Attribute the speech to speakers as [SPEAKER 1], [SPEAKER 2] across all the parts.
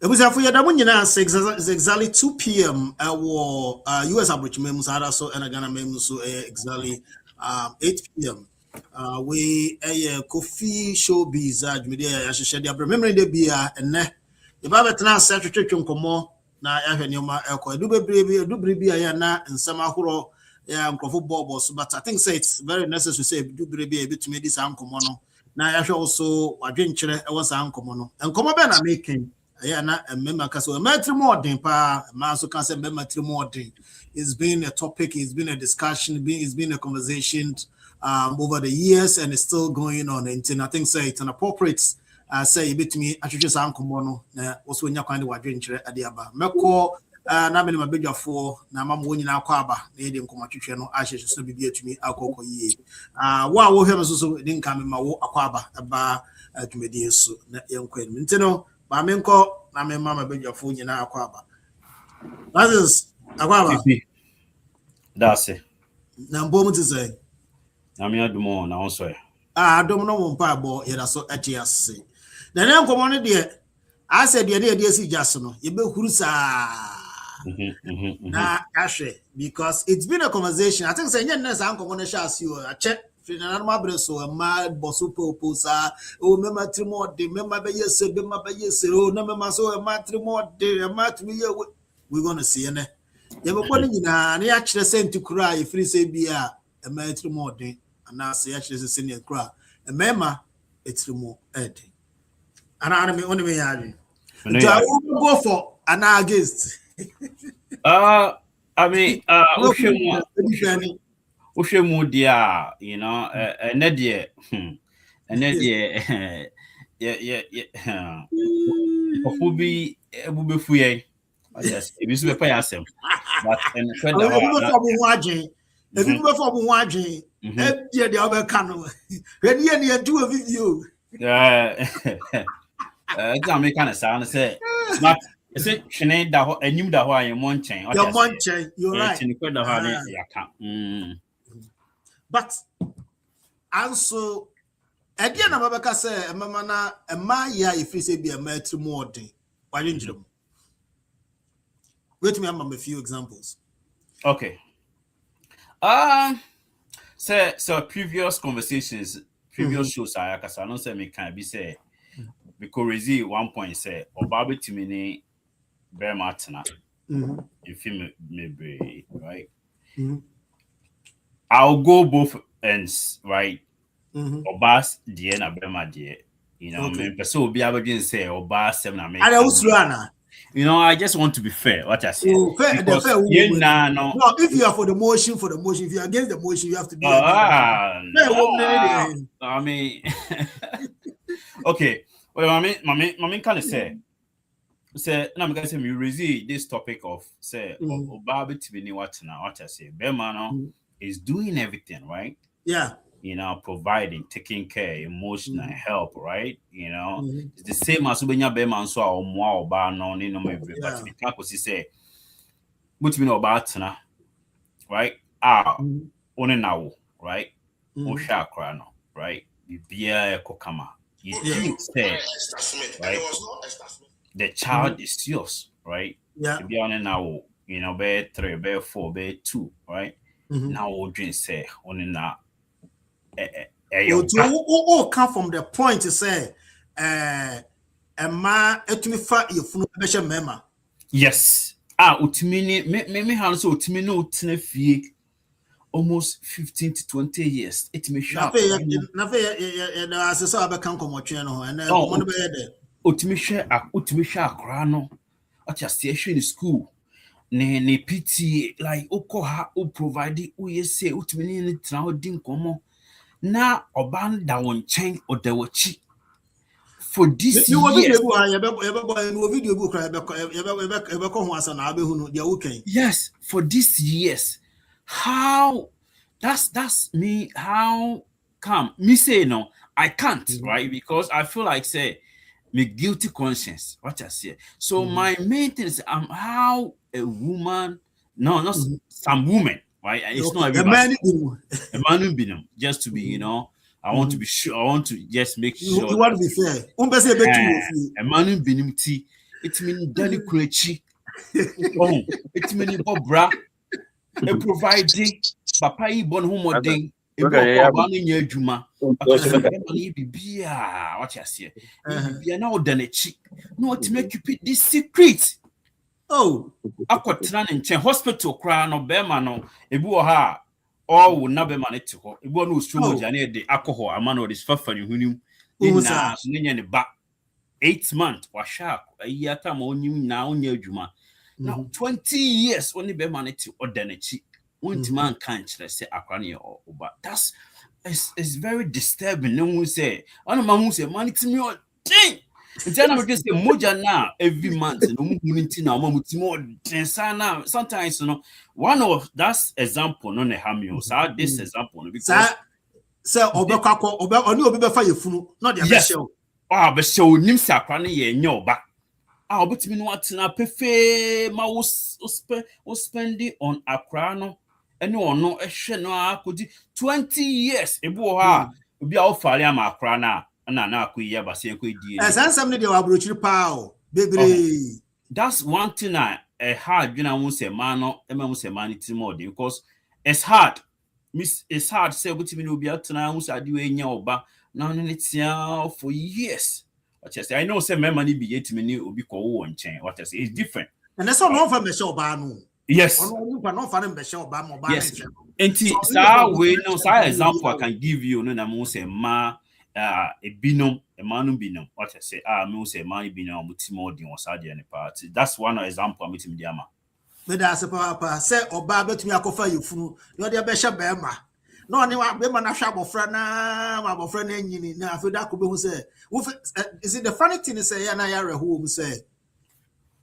[SPEAKER 1] It was after that when you know exactly 2 p.m. War US average mem so and Ghana mem so exactly 8 p.m. We a coffee showbiz media I should remember the beer and the Baba Tana secretary nkomo na ya hwe nyoma ekọ do bebre ya na nsam ahoro ya nkrofo bobo so but I think say it's very necessary say do bebre bit to me this nkomo no na ya hwe also wadwenkyere e won nkomo no nkomo be na making yeah, na member kaso modern pa man so can say modern. It's been a topic, it's been a discussion, it's been a conversation over the years, and it's still going on. And I think say it's an appropriate say bit me actually just ankomo no also nya kwan de wadwenkyere ade aba meko na me ma bedwafo na mam wo nyina akwa aba na yede nkomo twetwe no ahye so bibia tumi akoko yie wo hwe me so de nka me ma wo akwa aba aba dwumedi so na yenkwan ntino ba me nko na me mama bedwafo nyina akwa aba that is akwa aba
[SPEAKER 2] that's it
[SPEAKER 1] na mbom ti say
[SPEAKER 2] na me adumo na won so
[SPEAKER 1] adom no mo mpa abo yeda so atiase na ne nkomo no de I said the idea si just no ye be huru sa na ahwe because it's been a conversation. I think say nya na sa nkomo no sha asi o a che na na mabre so ma boso poposa o mema trimode mema be yese be ma be yese o na mema so ma trimode ma tmi ye we going to see ne ye be kwani nyina na ya kire senti kura ye free say bia e ma trimode ana say ya kire say senior kura e mema etrimo ed ana me only me yari do I go for an against
[SPEAKER 2] I mean Ushemu dia, you know, and that yeah, who be fuye. Yes, it is be pay asem. But and
[SPEAKER 1] if you for watching, dear the other canoe. When you do a video.
[SPEAKER 2] It's not kind of sound say, but is it Shane that and you that why you're munching?
[SPEAKER 1] You're munching, you're right. But also, again, I'm about to say, Mamma, a Maya, if you say be a metro more day, why didn't you? Wait me a few examples.
[SPEAKER 2] Okay. So previous conversations, previous shows, I don't say me can be say. Because Rizzi 1 point say Obabe Timini Bear Martina in film maybe right. I'll go both ends, right? Obas Diana Bema dear. You know, so be able to say Obas 7 American. You know, I just want to be fair. What I say.
[SPEAKER 1] No, if you are for the motion, if you are against the motion, you have to be.
[SPEAKER 2] I mean, okay. Well, I mean, kind of say, now I'm gonna say, we resist this topic of say, Obabe Tibini what I say, Bemano is doing everything, right?
[SPEAKER 1] Yeah.
[SPEAKER 2] You know, providing, taking care, emotional help, right? You know, it's the same as when you're Beman so or more about no, you know, but we can't say, what you know about now, right? On now, right? Oshakrano, right? Bia Kokama. You say, right? The child is yours, right?
[SPEAKER 1] Yeah.
[SPEAKER 2] To be on now, you know, bear 3, bear 4, bear 2, right? Now, what you say on now.
[SPEAKER 1] Come from the point to say, Emma, etunifa yefunu beshe mema.
[SPEAKER 2] Yes. Utimini, me hands utimino tenefie. Almost 15 to 20 years. It may sharp. Utimisha Grano at your station in school. Ne pity like Okoha who provided say Utimini now didn't come. Now Oban that one chain or the watch for this yes, for this years. How that's me. How come me say no? I can't, right? Because I feel like say me guilty conscience. What I say. So my main thing is how a woman, not some woman, right? It's not everybody. A man will be them just to be, you know. I want to be sure. I want to just make sure.
[SPEAKER 1] You want to be fair.
[SPEAKER 2] A man will be tea. It means Danny Kulechi. Oh, it means Bobra. A providing Papa Ibon Homoding. A Bobani Juma. Bia, what you say? Bia now done a chick. No, to make you pick this secret.
[SPEAKER 1] Oh,
[SPEAKER 2] Aquatran and hospital crown or Bermano, a boha. All would not be money to her. It won't strong the alcohol, a man or this suffering who knew. Back 8 months or sharp a year time on you now near Juma. Now 20 years only be money to ordinary. One man can't say Aquania or but that's it's very disturbing. No one say, I know my say money to me or ding. It's just the moja now every month and no sometimes you know one of that's example no hamio so this example because
[SPEAKER 1] so obekako oni obi be fa yefunu no dey be show
[SPEAKER 2] be show nim sakra ne ye nyoba obetimi no atena pefe ma wo spend on akra no ene ono ehwe no akodi 20 years ebu ha obi a ofare am akra na akuye base ekwedi
[SPEAKER 1] esansam ne dey wabrochiri pa o bebre.
[SPEAKER 2] That's one thing I hard when I won't say man no won't say man it more because it's hard. It's hard say what you will be out now who said you in your back now it's for years. What I say I know say my money be 8 minutes will be called one chain. What I say it's different.
[SPEAKER 1] And that's all for me show ba no.
[SPEAKER 2] Yes. Yes. And so we know say example I can give you no na mo say ma a binom a manum binom what I say me say man binom mutimodi on side any party that's one example I'm meeting diama
[SPEAKER 1] me da se papa say oba betumi akofa yefunu no de be hye be ma no ne wa be ma na hwa abofra na anyini na afeda ko be hu say is it the funny thing is say na ya reho say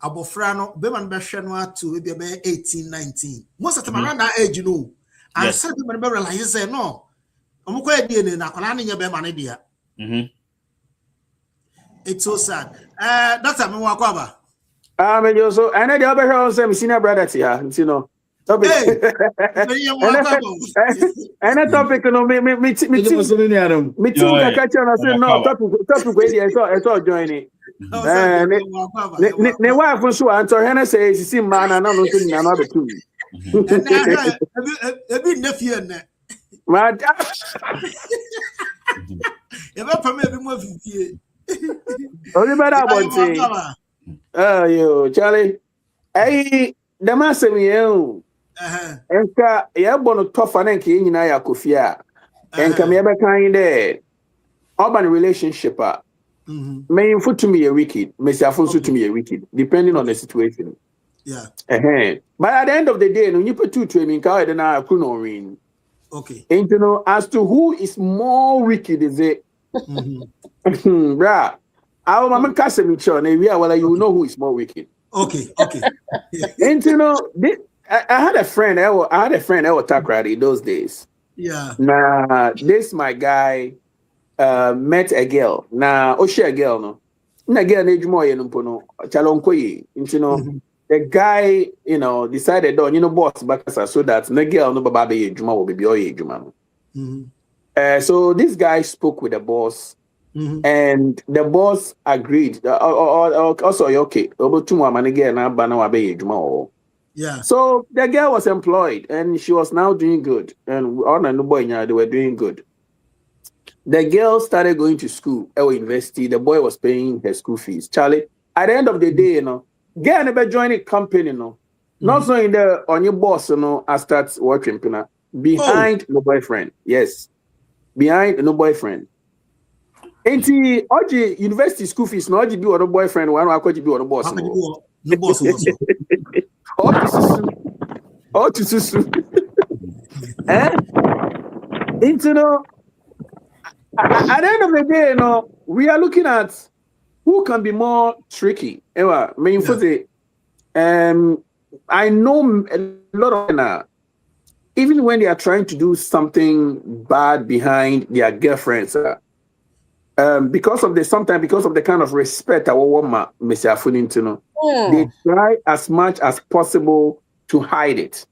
[SPEAKER 1] abofra no be ma be hwe no ato e be 18 19 most of the man na age no and say be ma be realize say no it's so sad. Doctor Mwakwaba.
[SPEAKER 3] Me so I know the other house say senior brother here, you know. Topic. And a topic no me team ka catch on say no topic we dey so join it. Ne wife so answer hena say sisi man na no so nya no be too.
[SPEAKER 1] Ebi nephew na
[SPEAKER 3] Mad.
[SPEAKER 1] Ever permit me more 50.
[SPEAKER 3] Only better about it. Oh, you, Charlie. Hey, the master me, Enka, ya bono tough and enki in ya kofia. Enka me ever kind there. Urban relationship. May foot to me a wicked, Mr. Afonso to me a wicked, depending on the situation.
[SPEAKER 1] Yeah.
[SPEAKER 3] But at the end of the day, no, you put two to me, car, then I couldn't ring.
[SPEAKER 1] Okay.
[SPEAKER 3] And you know, as to who is more wicked, is it? Bruh. Our mama cast me chon, you know who is more wicked.
[SPEAKER 1] Okay.
[SPEAKER 3] And you know, I had a friend, I had a friend, I was Takrady those days.
[SPEAKER 1] Yeah.
[SPEAKER 3] Nah, this my guy met a girl. Nah, she a girl, no. Na girl need more no chalonkoye. You know. The guy, you know, decided, boss, but so that the girl no baby juma will be your juma. So this guy spoke with the boss, and the boss agreed. Also, okay, about 2 months again,
[SPEAKER 1] yeah.
[SPEAKER 3] So the girl was employed, and she was now doing good, and on and boy, they were doing good. The girl started going to school, university. The boy was paying her school fees. Charlie, at the end of the day, you know. Get never join a company, no. Not so in the on your boss, no. I start working, behind no boyfriend. Yes, behind no boyfriend. Ain't he? Oji university school fees. No, Oji be on a boyfriend. One I could be on a boss.
[SPEAKER 1] No boss.
[SPEAKER 3] Oh, to susu. Into no. At the end of the day, no. We are looking at. Who can be more tricky? I mean, I know a lot of even when they are trying to do something bad behind their girlfriends, because of the kind of respect our woman, Mr. Afunin, to know, they try as much as possible to hide it.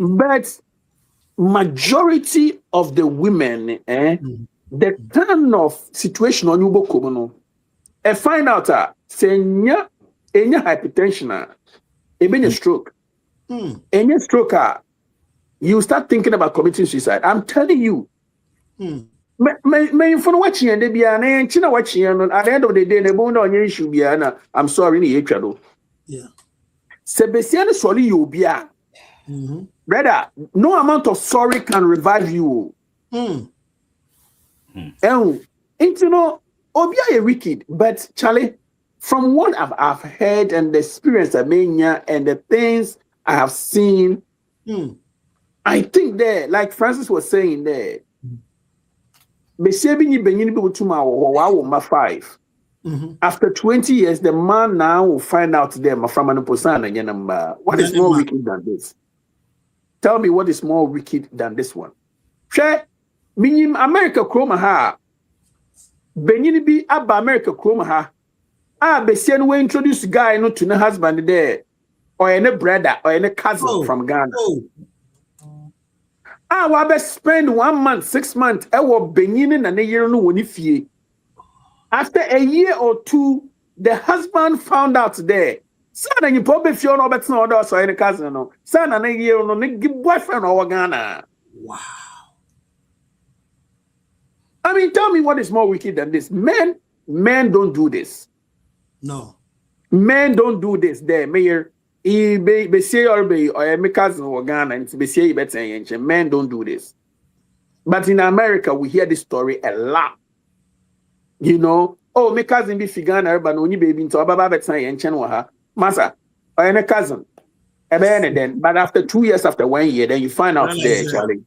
[SPEAKER 3] But majority of the women, the kind of situation on you I find out senya hypertension, a stroke, any stroke, you start thinking about committing suicide. I'm telling you. Me for watching and they be an China watching at the end of the day, the bone on your issue be an I'm sorry,
[SPEAKER 1] yeah.
[SPEAKER 3] Sebastian sorry you be a brother, no amount of sorry can revive you. And you know, Obia a wicked, but Charlie, from what I've heard and the experience I made and the things I have seen, I think there, like Francis was saying there, after 20 years, the man now will find out them from an opposite. What is more wicked than this? Tell me what is more wicked than this one. Share minim America Chroma ha. Benin be abba America Chroma ha. Besian we introduce guy no to the husband there, or any brother or any cousin from Ghana. I be spend 1 month, 6 months. I will Benin and a year no one if ye. After a year or two, the husband found out there. Son, and you probably feel no better no other so any cousin no. Son, and a year no give boyfriend or Ghana.
[SPEAKER 1] Wow.
[SPEAKER 3] I mean, tell me what is more wicked than this? Men don't do this.
[SPEAKER 1] No.
[SPEAKER 3] Men don't do this. There, Mayor. Be say or my cousin or Ghana and be say better. Men don't do this. But in America, we hear this story a lot. You know, oh, my cousin be Ghana, but only baby into Ababa better and Chenwaha. Massa, or my cousin. But after 2 years, after 1 year, then you find out there, Charlie.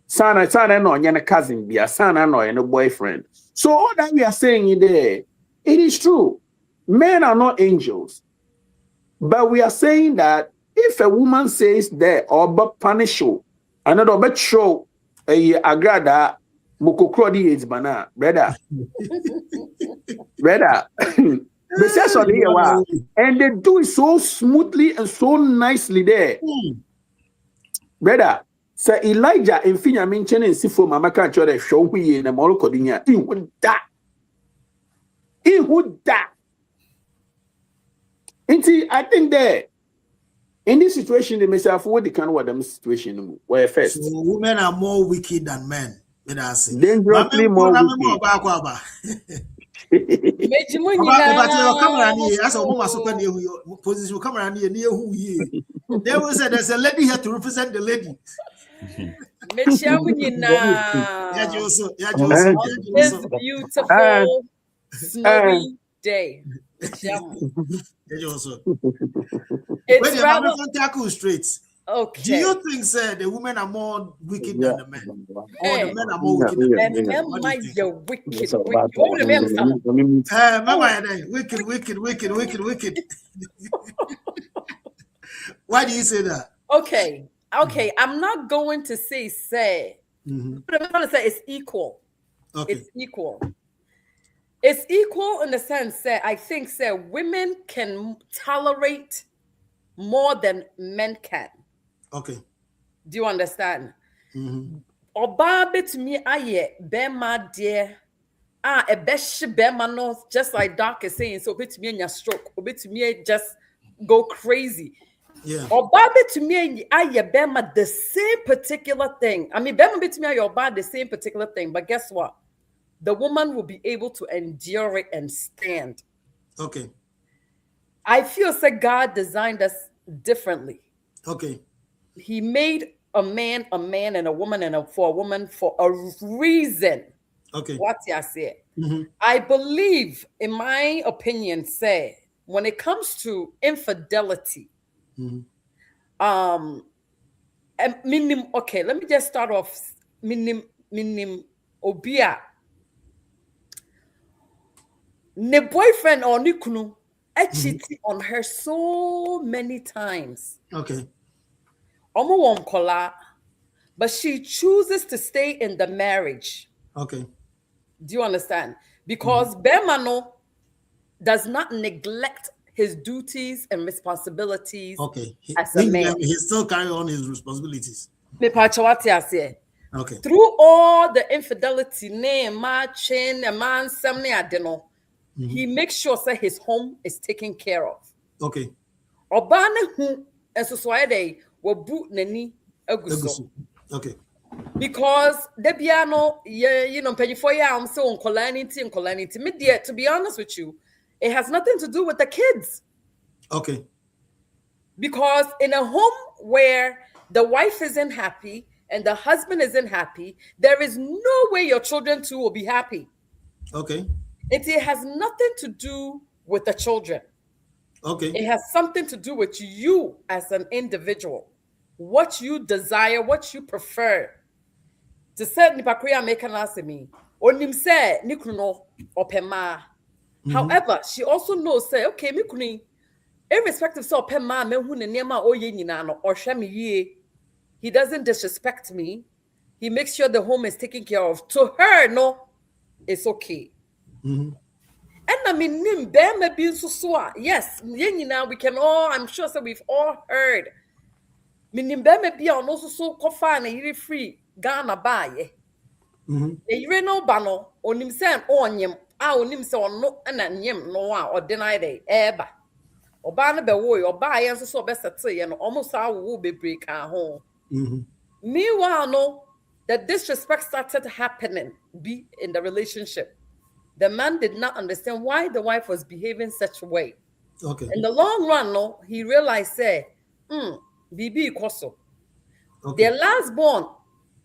[SPEAKER 3] Sana no yana cousin be a sana no and a boyfriend. So all that we are saying in there, it is true. Men are not angels. But we are saying that if a woman says there or but punish you, another but show a agrada mukokradi is bana, brother. Brother. And they do it so smoothly and so nicely there. Brother, Sir Elijah in Finya mentioned in Sifo Mama can't show the show we in a Molokodinia. He would die. He would die. I think that in this situation, they may say, what they can what the situation where first.
[SPEAKER 1] So women are more wicked than men.
[SPEAKER 3] Dangerously more wicked.
[SPEAKER 1] They will say there's a lady here to represent the lady.
[SPEAKER 4] This beautiful snowy day.
[SPEAKER 1] It's rather straight.
[SPEAKER 4] Okay.
[SPEAKER 1] Do you think, sir, the women are more wicked than the men? Or the men are more wicked than the men? Wicked. Why do you say that?
[SPEAKER 4] Okay. I'm not going to say, but I'm going to say it's equal.
[SPEAKER 1] Okay.
[SPEAKER 4] It's equal. It's equal in the sense that I think women can tolerate more than men can.
[SPEAKER 1] Okay.
[SPEAKER 4] Do you understand? Oba bit me aye bema dear. A besh bema no, just like Doc is saying, so bit me in your stroke, or bit me just go crazy.
[SPEAKER 1] Yeah.
[SPEAKER 4] Oba bit me aye bema the same particular thing. I mean, bema bit me aye oba the same particular thing, but guess what? The woman will be able to endure it and stand.
[SPEAKER 1] Okay.
[SPEAKER 4] I feel that God designed us differently.
[SPEAKER 1] Okay.
[SPEAKER 4] He made a man, and a woman, for a woman for a reason.
[SPEAKER 1] Okay.
[SPEAKER 4] What I say. I believe, in my opinion, when it comes to infidelity, okay, let me just start off. Minim obia. Ne boyfriend or nikunu cheated on her so many times.
[SPEAKER 1] Okay.
[SPEAKER 4] But she chooses to stay in the marriage.
[SPEAKER 1] Okay.
[SPEAKER 4] Do you understand? Because Bemano does not neglect his duties and responsibilities
[SPEAKER 1] Okay.
[SPEAKER 4] as a man.
[SPEAKER 1] He still carry on his responsibilities. Okay.
[SPEAKER 4] Through all the infidelity, matching, a man, he makes sure that his home is taken care of.
[SPEAKER 1] Okay.
[SPEAKER 4] Obane hu esosoide wo bu nani aguso.
[SPEAKER 1] Okay.
[SPEAKER 4] Because debiano you know mpanyifo ya am so nkola nti me dear, to be honest with you, it has nothing to do with the kids.
[SPEAKER 1] Okay.
[SPEAKER 4] Because in a home where the wife isn't happy and the husband isn't happy, there is no way your children too will be happy.
[SPEAKER 1] Okay.
[SPEAKER 4] It has nothing to do with the children.
[SPEAKER 1] Okay.
[SPEAKER 4] It has something to do with you as an individual, what you desire, what you prefer. To say nipa korea make an ask me, onim say ni kunu opema. However, she also knows say okay me kunu irrespective so opema me hu ne niema oye nyina no ohwe me yie. He doesn't disrespect me. He makes sure the home is taken care of. To her, no, it's okay. And I mean, yes, we can all, I'm sure so we've all heard. Minimbe be on also so kofan a free Ghana buy. You know, bano, on him saying, on him, onim so no, and yim no or deny day, eba. Or banner be woy or buy and so best at say, and almost our will be break our home. Meanwhile, no, the disrespect started happening be in the relationship. The man did not understand why the wife was behaving such a way.
[SPEAKER 1] Okay.
[SPEAKER 4] In the long run, no, he realized, say, Bibi Koso.
[SPEAKER 1] Okay.
[SPEAKER 4] Their last born,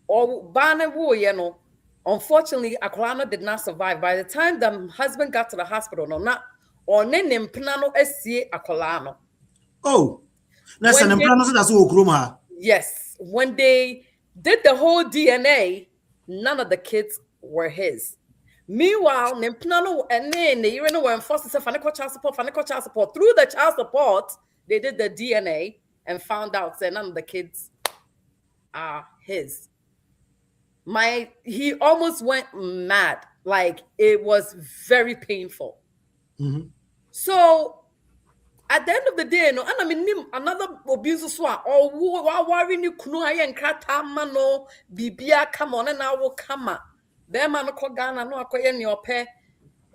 [SPEAKER 4] or Bane Wu, you know, unfortunately, Akolana did not survive. By the time the husband got to the hospital, no, not or nenem Pinano SCA Akolano.
[SPEAKER 1] Oh, that's an employment that's all.
[SPEAKER 4] Yes. When they did the whole DNA, none of the kids were his. Meanwhile, Nimpnano and then they even were enforced to financial child support. Through the child support, they did the DNA and found out that none of the kids are his. He almost went mad. Like it was very painful. So at the end of the day, no, and I mean another abuse or worry ni kunu aye nkrata no bibia come on and I will come. Them man ko Ghana no akoye ni ope.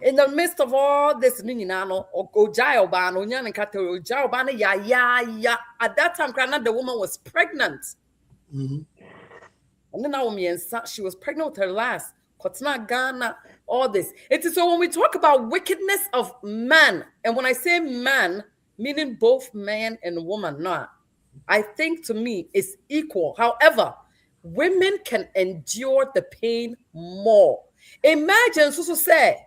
[SPEAKER 4] In the midst of all this ni no ojai oba no nya nkrata ojai oba no ya. At that time the woman was pregnant. And then now she was pregnant with her last. Kotna Ghana, all this. It is so when we talk about wickedness of man, and when I say man, meaning both man and woman, no, I think to me it's equal. However, women can endure the pain more. Imagine so say,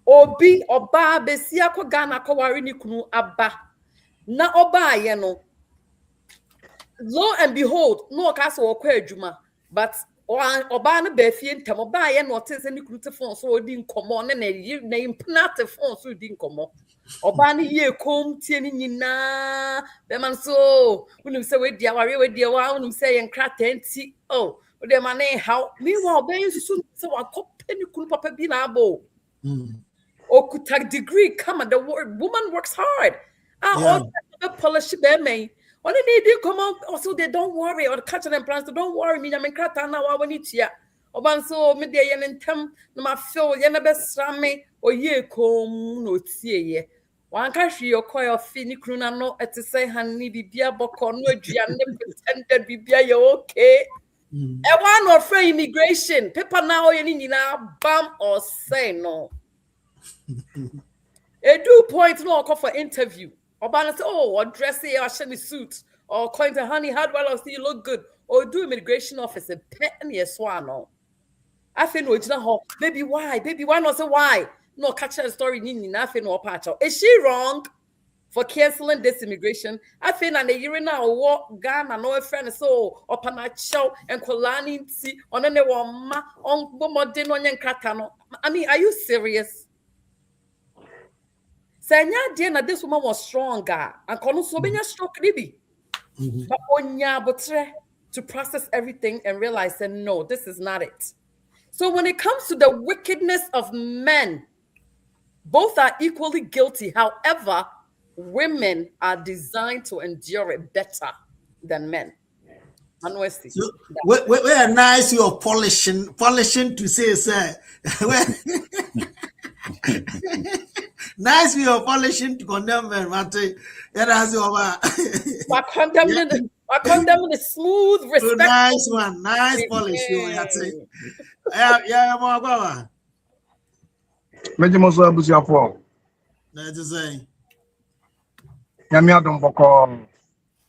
[SPEAKER 4] obi oba besia ko Ghana ko wari ni kunu aba na oba ye no. Lo and behold, no kaso okwa adwuma, but oba na ba fie ntam oba ye no tese ni kunu te phone so odi nkomo na impna te phone so odi nkomo. Oba na ye kom tie ni nyina be man so unum se we dia wa unum se ye nkrata nti oh de man how meanwhile be so wa kopɛ ni kunu papa bi na abo okuta degree come the woman works hard polish be me when they did come out also they don't worry or catch them plans don't worry me na me nkrata na wa wani tia oba so me de ye ntem na ma feel ye na be sra me oye kom no tie ye one country your coil of fini cruna no at to say honey bibia boko no aduane pretended bibia you okay and one or free immigration paper now you need bam or say no a do point no call for interview or balance or dress it or shiny suit or coin to honey how do I see you look good or do immigration officer pet and yes one I think no it's not baby why not say why no catch the story nini nothing or patch. Is she wrong for canceling this immigration? I think and the year now what Ghana no friend so or panacho and kolani see on any one ma on bomodin on yankratano. I mean, are you serious? Sanya Diana, this woman was stronger and kono so benya stroke ribi. But onya botre to process everything and realize that no, this is not it. So when it comes to the wickedness of men, both are equally guilty. However, women are designed to endure it better than men. Honestly.
[SPEAKER 1] So, we are nice way of polishing to say, sir. Nice way of polishing to condemn men, Mate.
[SPEAKER 4] My condemning is smooth, respectful.
[SPEAKER 1] Nice one, nice polish. Yeah, more go.
[SPEAKER 5] Meji so abusia fo.
[SPEAKER 1] Na je say.
[SPEAKER 5] Ya mi adom boko.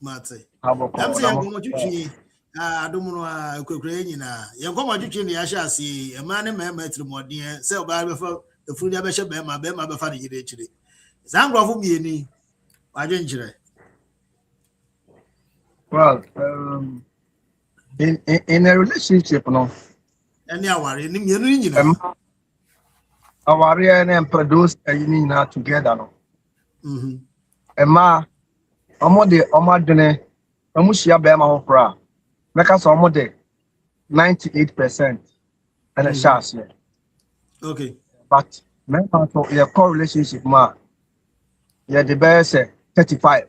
[SPEAKER 1] Mate.
[SPEAKER 5] Aboko.
[SPEAKER 1] Am say go twitwi. Adom no akwekure nyina. Ye go twitwi ne ya sha asi. E ma ne ma tirimodin. Say oba be fa efuru dia be hye be ma be fa de gide chire. Zangrofo mieni. Wadwen chire.
[SPEAKER 5] Well, in a relationship, no.
[SPEAKER 1] Any aware ni mienu nyina.
[SPEAKER 5] Aware and produce a union together, no. Emma, omodene, omushia be ma hokra. Make us omode 98% and a chance.
[SPEAKER 1] Okay.
[SPEAKER 5] But men to your core relationship, ma. You're the best 35.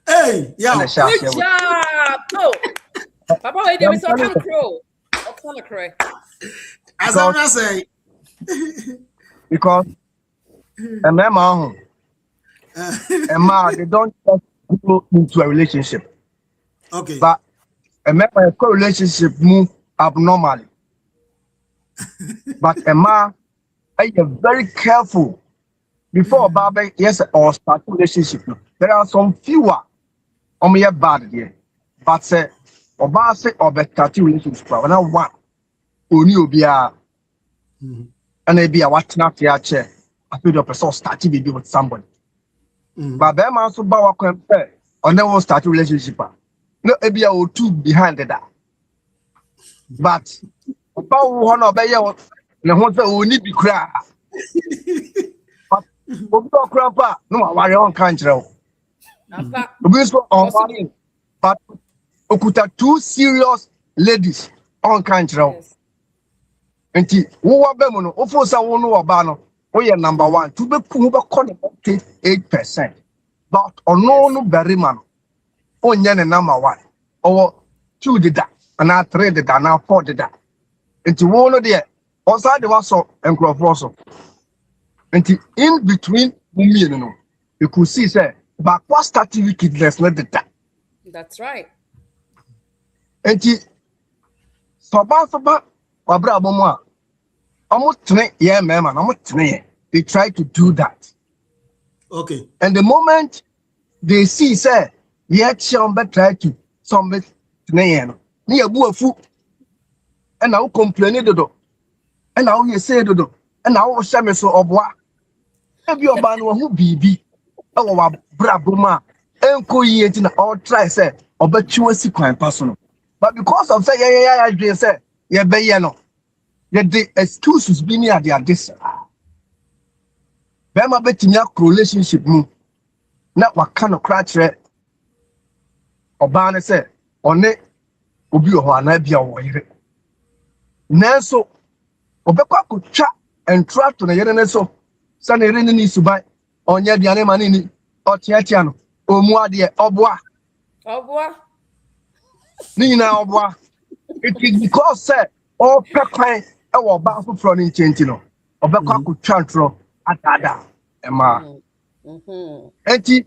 [SPEAKER 1] Hey, yeah.
[SPEAKER 4] Good job. Oh. Papa, wait, there is a kind of crow.
[SPEAKER 1] As I say,
[SPEAKER 5] because a man, they don't just go into a relationship.
[SPEAKER 1] Okay.
[SPEAKER 5] But a man, a relationship move abnormally. But a man, you're very careful before Baba, yes, or start relationship. There are some fewer your bad here. But say, Oba say, or better relationship. When I want, only be a and maybe a what not your chair. I feel the person start to be with somebody. But them also bow or never start a relationship. No, maybe I will two behind that. But about one of the no one will need to cry. But grandpa, no, I don't country. But okuta two serious ladies on country. Enti wo wa bemu no ofo sa wo no oba no wo ye number 1 to be ku be call 8%. But ono no berima no onye ne number 1 or 2 dida and 3 dida na 4 dida. Enti wo no de o sa de wa so enkrofo so. Enti in between mumie no you could see say back what started with kidless let the that.
[SPEAKER 4] That's right.
[SPEAKER 5] And soba wabra bomo almost yeah man almost they try to do that.
[SPEAKER 1] Okay.
[SPEAKER 5] And the moment they see say yeah chamba try to some tne ni abu afu and now complain dodo and now you say dodo and now shame so obwa e bi oba no hu bibi ewo wa brabo ma enko yi enti na all try say obachiwa si kwan paso no. But because of say yeah dream say yeah be ye no the excuses be near their this be ma betimi a relationship mu na waka no kra kire oba ne say one obi ho ana bia wo yire nanso obekwa kotwa entrato na yere ne so sa na yere ni suban onye aduane ma ni otiatia no omu ade oboa ni na oboa. It is because say all pekwan e wo ba so fro ni nchenti no obekwa kotwa ntro atada ema enti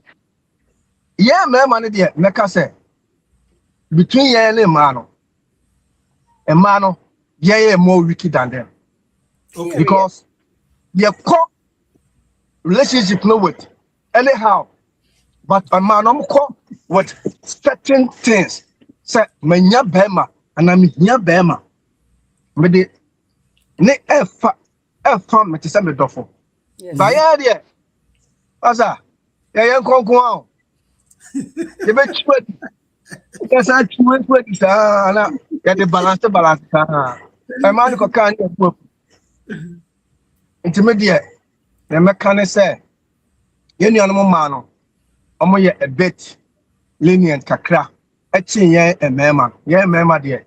[SPEAKER 5] yeah me ne de meka say between ye and a man yeah more wicked than them.
[SPEAKER 1] Okay.
[SPEAKER 5] Because the relationship no with anyhow, but a man with certain things. Say menya bema and I'm nya bema. Me de ne efa me te say me dofo. Ba ya de asa ya konkon ye be chwe kasa chwe sa na ya de balance ka e man ko kan e po intermediate the mechanic say ye nuanom ma no omo ye a bit lenient kakra e chin ye e mema de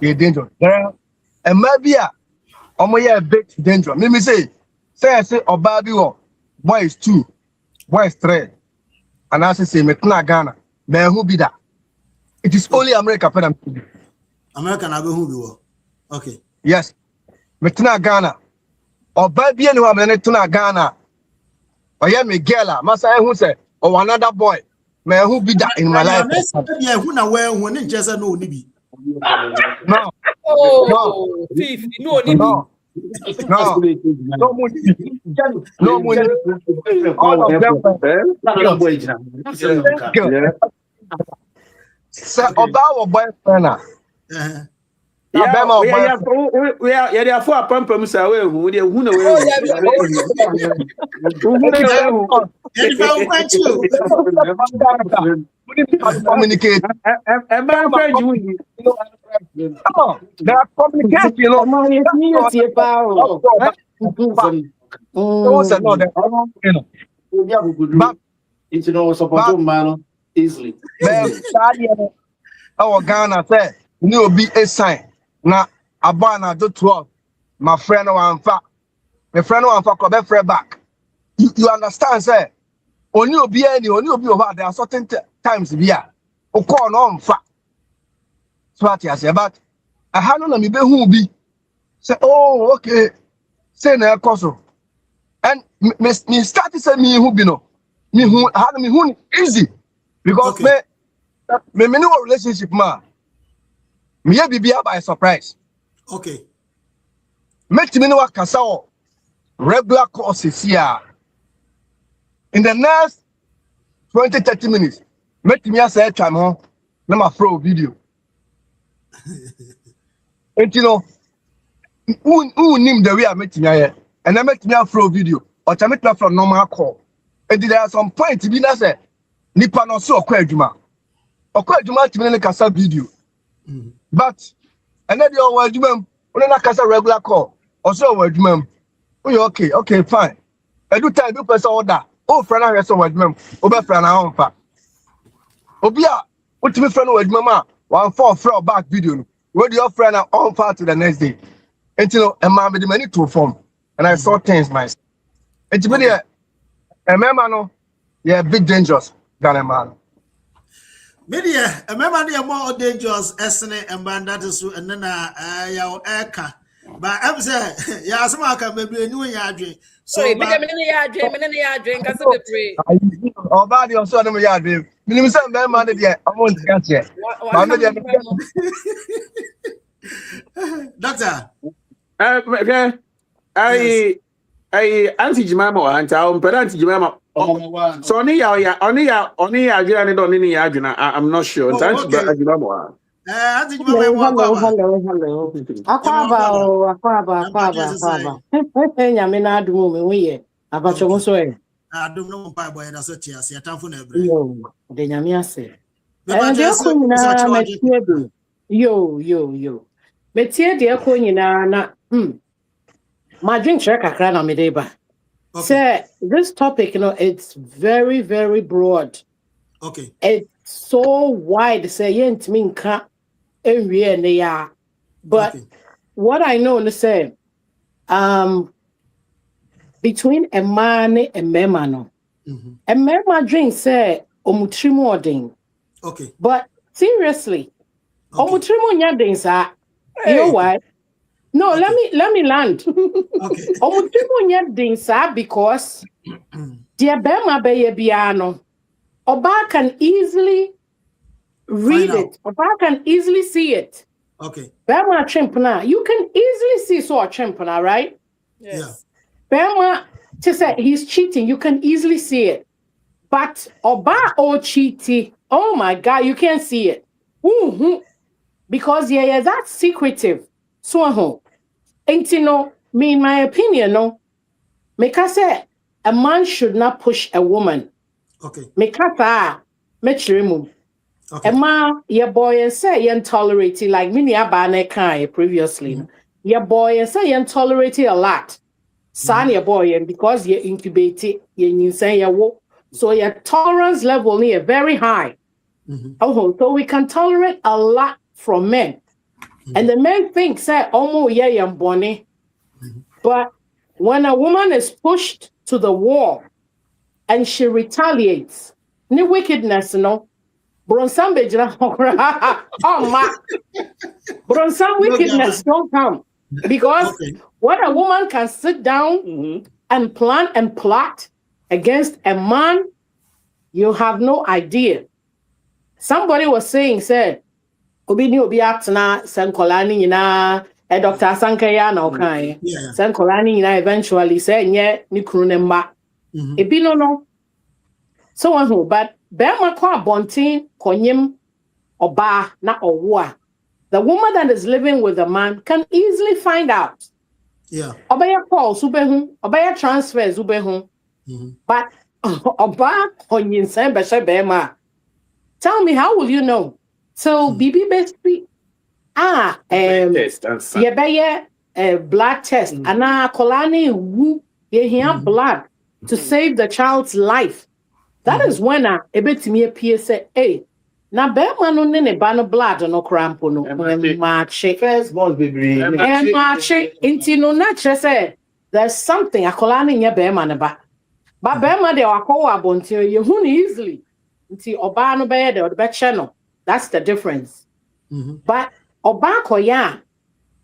[SPEAKER 5] ye danger there e ma bia omo ye a bit dangerous me say oba bi wo boys 2 boys 3 and as I say metna Ghana me who be that it is only America for them.
[SPEAKER 1] American abe who be wo. Okay.
[SPEAKER 5] Yes. Metna Ghana. Or baby no am metna Ghana. Or yeah me girl masa who say or another boy me who be that in my life.
[SPEAKER 1] Yeah, who na where who ne just no ni bi.
[SPEAKER 5] No.
[SPEAKER 4] Oh, thief. No,
[SPEAKER 5] No. No. No money. All of them. Say about our boyfriend.
[SPEAKER 3] Yeah, we are for a pump away who they who know
[SPEAKER 5] communicate.
[SPEAKER 3] And man,
[SPEAKER 5] There are communication, you know.
[SPEAKER 6] Support man easily.
[SPEAKER 5] Our Ghana said, "You be a sign." Now, Abana do 12. My friend, one fact. My friend, one fact, come back. You understand, sir? Only you be over there are certain times here. O call on fact. So what I say, but I had no me be who be. Say, oh, okay. Say na koso. And me start to say me who be no. Me who had me who easy because me no relationship man. Me be by surprise.
[SPEAKER 1] Okay.
[SPEAKER 5] Make me know kasa regular courses here. In the next 20-30 minutes, make me say time on na my pro video. And you know, who name the way I met me here, and I met me pro video, or I met me from normal call. And there are some point to be na say nipa no so okwadwuma. Okwadwuma to me kasa video. But and then your word when I cast a regular call or so word okay, fine. I do time do person order. Oh, friend, I so word over friend I own fa. Obia, what to me friend word mama 1-4 back video. Where your friend are on far to the next day. And you know, a man with the money to form. And I saw things myself. And to me, a man, no, yeah, big dangerous than a man.
[SPEAKER 1] Media, remember the more dangerous estimate and that is and then your eka. But I'm saying, yeah, some can maybe a new yard.
[SPEAKER 4] Sorry, me drink as a free.
[SPEAKER 5] Oh, body or so, no yard. Minimum man, I won't catch it.
[SPEAKER 1] Doctor,
[SPEAKER 3] I anti Jimama and town, but anti Jimama. So only ya I'm not sure.
[SPEAKER 7] Hello. Akwaba. Nyame na adum me we abacho mo so e.
[SPEAKER 1] Adum no mpa boy da so tia se atamfo na ebre.
[SPEAKER 7] Yo, de nyame ase. De ko nyina metie bi. Yo. Metie de ko nyina na my drink share kakra na me dey ba. So this topic, it's very, very broad.
[SPEAKER 1] Okay.
[SPEAKER 7] It's so wide. Say yent minka area. But what I know is say between a man and memano. A mema drink say omutrimo.
[SPEAKER 1] Okay.
[SPEAKER 7] But seriously, omutrimo nyading sa you know why? No, let me land. Okay. Because dear Bema Baye Biano, Oba can easily read it. Oba can easily see it.
[SPEAKER 1] Okay.
[SPEAKER 7] Bema Chimpana, you can easily see so a Chimpana, right?
[SPEAKER 4] Yes.
[SPEAKER 7] Bema to say he's cheating, you can easily see it. But Oba or cheating, oh my God, you can't see it. Because that's secretive. So and me in my opinion, Meka say a man should not push a woman.
[SPEAKER 1] Okay.
[SPEAKER 7] Meka mechirimu.
[SPEAKER 1] Okay.
[SPEAKER 7] A man, your boy and say you tolerate it like mini abane kai previously. Your boy and say you tolerate it a lot. Son your boy and because you incubate it, you say so your tolerance level is very high. So we can tolerate a lot from men. And the men think, say, bonny. But when a woman is pushed to the wall and she retaliates, Ni wickedness no. Bronsam bejina hokra. Oh ma. Bronsam wickedness don't come. Because when a woman can sit down and plan and plot against a man, you have no idea. Somebody was saying, said, Obi ni obi atna sankolani nyina Dr. Sankaya na okai. Sankolani nyina eventually say nye ni kunu ne mba. Ebi no. So on but Bema kwa bontin konyim oba na owa. The woman that is living with a man can easily find out.
[SPEAKER 1] Yeah.
[SPEAKER 7] Obaya calls ubehu, obaya transfers ubehu. But oba konyin sembe bema. Tell me, how will you know? So BB Bespi yebeye blood test. Ana kolani wu ye blood to save the child's life. That is when ebetimi appear say, hey, na bema no ne ba no blood no crampo no mache
[SPEAKER 6] First born baby.
[SPEAKER 7] and mache inti no na say there's something akola ne nya bema ne ba. But bema de akwa abonti ye hu easily. Inti oba no be de be channel. That's the difference. But oba koya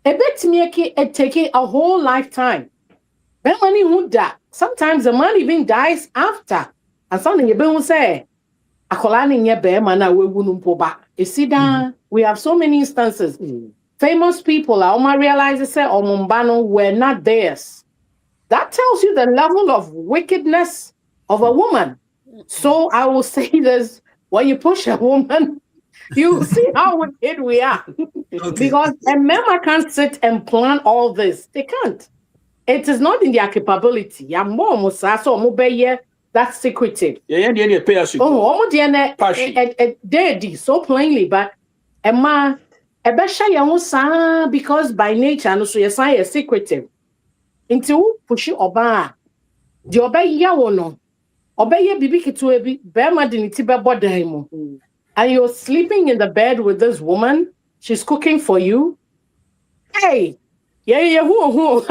[SPEAKER 7] ebetimi it take a whole lifetime. Bema ni hu da. Sometimes the man even dies after. And something you be say akolani nye bema na we wunu mpoba. You see that we have so many instances. Famous people I realize say omumbano were not theirs. That tells you the level of wickedness of a woman. So I will say this: when you push a woman, you see how wicked we are. Because a man can't sit and plan all this. They can't. It is not in their capability. That's secretive. So plainly, but Emma, because by nature, and so yes, I is secretive. Into push oba, the obey yawono, obey bibiki to a bema dinitiba bodemo. And you're sleeping in the bed with this woman, she's cooking for you. Hey, who.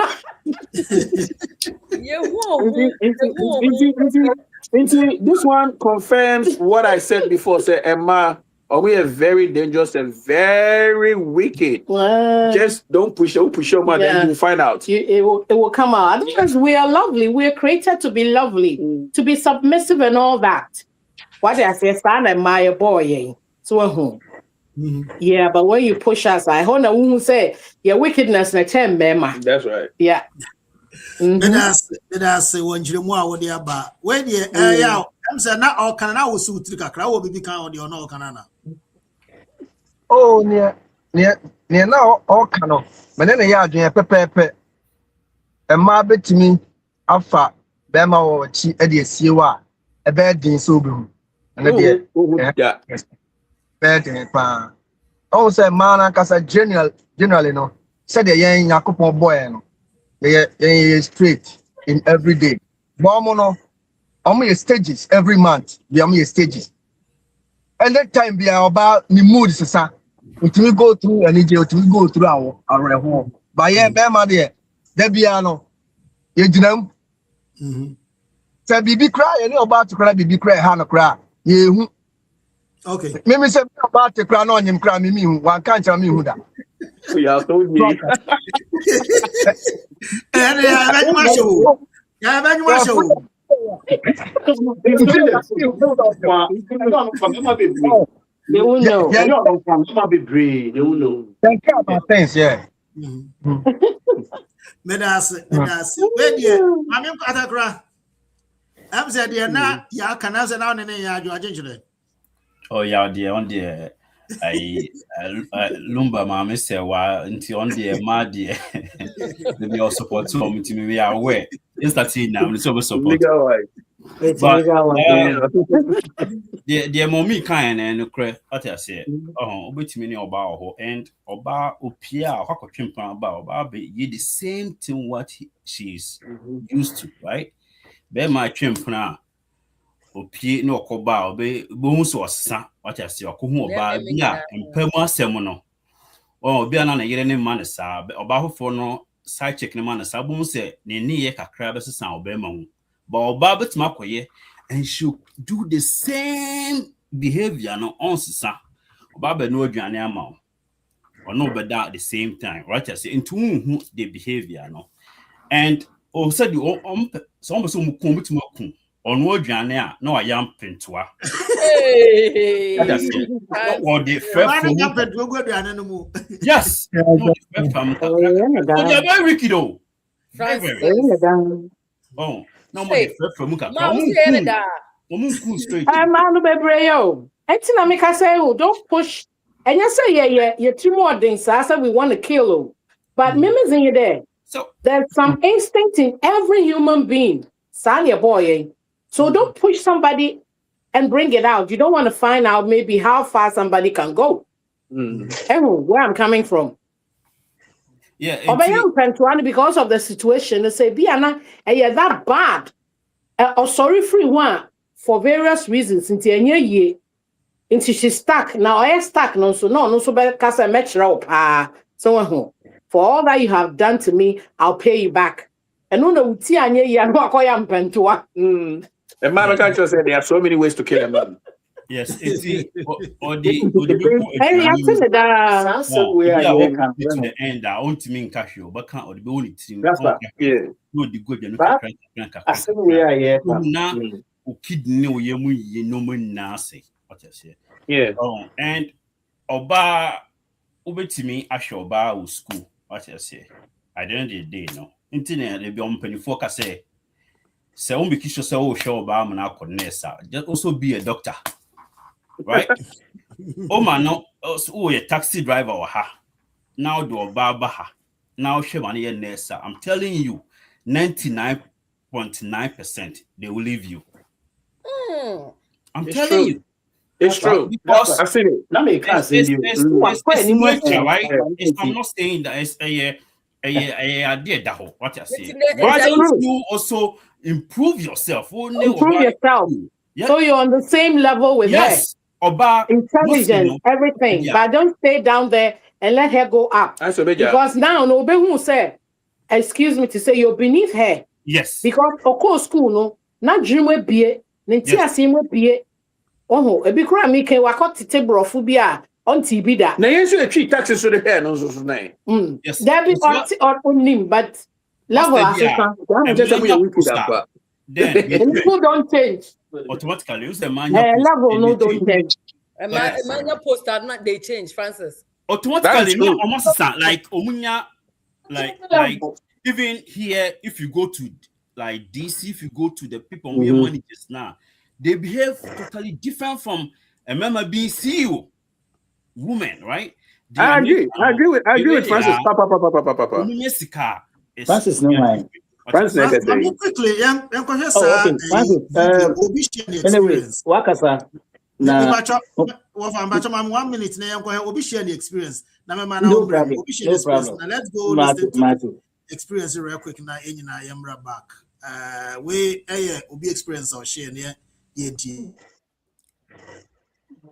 [SPEAKER 3] This one confirms what I said before. Say Emma, we are very dangerous and very wicked. Just don't push man, then you'll find out.
[SPEAKER 7] It will come out. Otherwise, we are lovely. We are created to be lovely, to be submissive and all that. What I say, son, my boy, so yeah, but when you push us, I want to say your wickedness na ten mema.
[SPEAKER 3] That's right.
[SPEAKER 7] Yeah.
[SPEAKER 1] That's when you want to about when you I'm saying not all can now so trick a will be kind of no canana.
[SPEAKER 5] Oh, near now all cano. But then a yard pepe. A ma bet to me alpha Bema or Chi Eddie Siwa a bad din sober. And a bad in pan. Oh, say man, casa generally no. Said the young Yacopo boy. They straight in every day. Bomono, only stages every month. We are stages. And that time we are about the mood, sir. It will go through and it will go through our home. But yeah, Bema there, there be no. You know, say baby cry, and you're about to cry, baby cry, Hannah cry. You
[SPEAKER 1] okay.
[SPEAKER 5] Maybe say about to cry on him, cry me, one can't tell me who that.
[SPEAKER 3] You have told me.
[SPEAKER 1] And
[SPEAKER 7] they will know.
[SPEAKER 6] They will know.
[SPEAKER 5] Thank you about things, yeah.
[SPEAKER 1] Medasi. Where dear, I'm in Katakra. I'm said, dear, now, ya can answer now in a ginger.
[SPEAKER 2] Oh, yeah, dear, on dear. I lumber my mister while until on the ma dear the all support to me to me aware. Instantly now it's over support. The mommy kind and cray what I say. Oh, which meaning about her and about Opia or Chimpan about ye the same thing what she's used to, right? Bear my chimp now. Opie no koba obe bohu so osa wacha se okohu oba bia mpamu asem no bia na yere ne man sa oba hofo no side check ne man sa bohu se ne niye kakra be sesa oba ma hu ba oba betima koye and she'll do the same behavior no on sisa. Baba no aduane ama or no better at the same time, right? I say into who the behavior no. And said you some person who come to my or no aduane no I am pintua. That's it. Or the yes. No, they're very wicked though. Oh, no more from straight.
[SPEAKER 7] I'm out of Bebreo. Etina make us say, oh, don't push. And you say, you're too more things. I said we want to kill you. But Mimi's in you there.
[SPEAKER 2] So
[SPEAKER 7] there's some instinct in every human being. Sanya boy. So don't push somebody and bring it out. You don't want to find out maybe how far somebody can go. Where I'm coming from.
[SPEAKER 2] Yeah.
[SPEAKER 7] Because of the situation, they say, Biana, and that bad. Or sorry free one for various reasons. Into she's stuck. Now I am stuck. No, so better cast a match rope. Someone home. For all that you have done to me, I'll pay you back. And no, no,
[SPEAKER 3] The man can't just say there are so many ways to kill a man.
[SPEAKER 2] Yes, it's the end. I want to mean cash you, but can't or the only team.
[SPEAKER 6] That's right. Yeah.
[SPEAKER 2] No, the good and
[SPEAKER 6] I said we are here.
[SPEAKER 2] Now, kid no ye no man nasi. What I say.
[SPEAKER 6] Yeah.
[SPEAKER 2] Oh, and Oba over to me, I show Oba school. What I say. I don't the day no. Internet they be on penny focus say. So we make sure so show Oba man now Nessa. Just also be a doctor. Right? Oh man, no, oh a taxi driver or her. Now do a barber. Now she money Nessa. I'm telling you, 99.9% they will leave you. I'm
[SPEAKER 3] It's
[SPEAKER 2] telling
[SPEAKER 3] true.
[SPEAKER 2] you.
[SPEAKER 3] It's true.
[SPEAKER 2] Because
[SPEAKER 6] I've seen it. Let me
[SPEAKER 2] it's nature, right? I'm not saying that it's a idea that what you're saying. But you also improve yourself.
[SPEAKER 7] Improve yourself.
[SPEAKER 2] Yeah.
[SPEAKER 7] So you're on the same level with her.
[SPEAKER 2] Oba,
[SPEAKER 7] Intelligence, everything.
[SPEAKER 2] Yeah.
[SPEAKER 7] But don't stay down there and let her go up. Because now, no, who say, excuse me to say, you're beneath her.
[SPEAKER 2] Yes.
[SPEAKER 7] Because, of course, school, no, not dream will be it. Oh, a big crime, can walk out to table of phobia on TV that.
[SPEAKER 3] Now, you should treat taxes to the hair, no, so name.
[SPEAKER 7] Yes. That be on him, but level
[SPEAKER 2] then
[SPEAKER 7] people don't change.
[SPEAKER 2] Automatically, use the man.
[SPEAKER 7] Level no don't change.
[SPEAKER 4] A man post that not they change, Francis.
[SPEAKER 2] Automatically, no, almost like Omunya, like even here, if you go to like DC, if you go to the people who money just now, they behave totally different from a member being CEO woman, right?
[SPEAKER 3] I agree with Francis.
[SPEAKER 6] Francis, no mind. Francis,
[SPEAKER 1] quickly, young
[SPEAKER 6] Francis. Anyway, Wakasa.
[SPEAKER 1] Nah. 1 minute. Now, we share the experience. No problem. Now, let's go listen to experience real quick. Now, I am right back. We be experience or share near the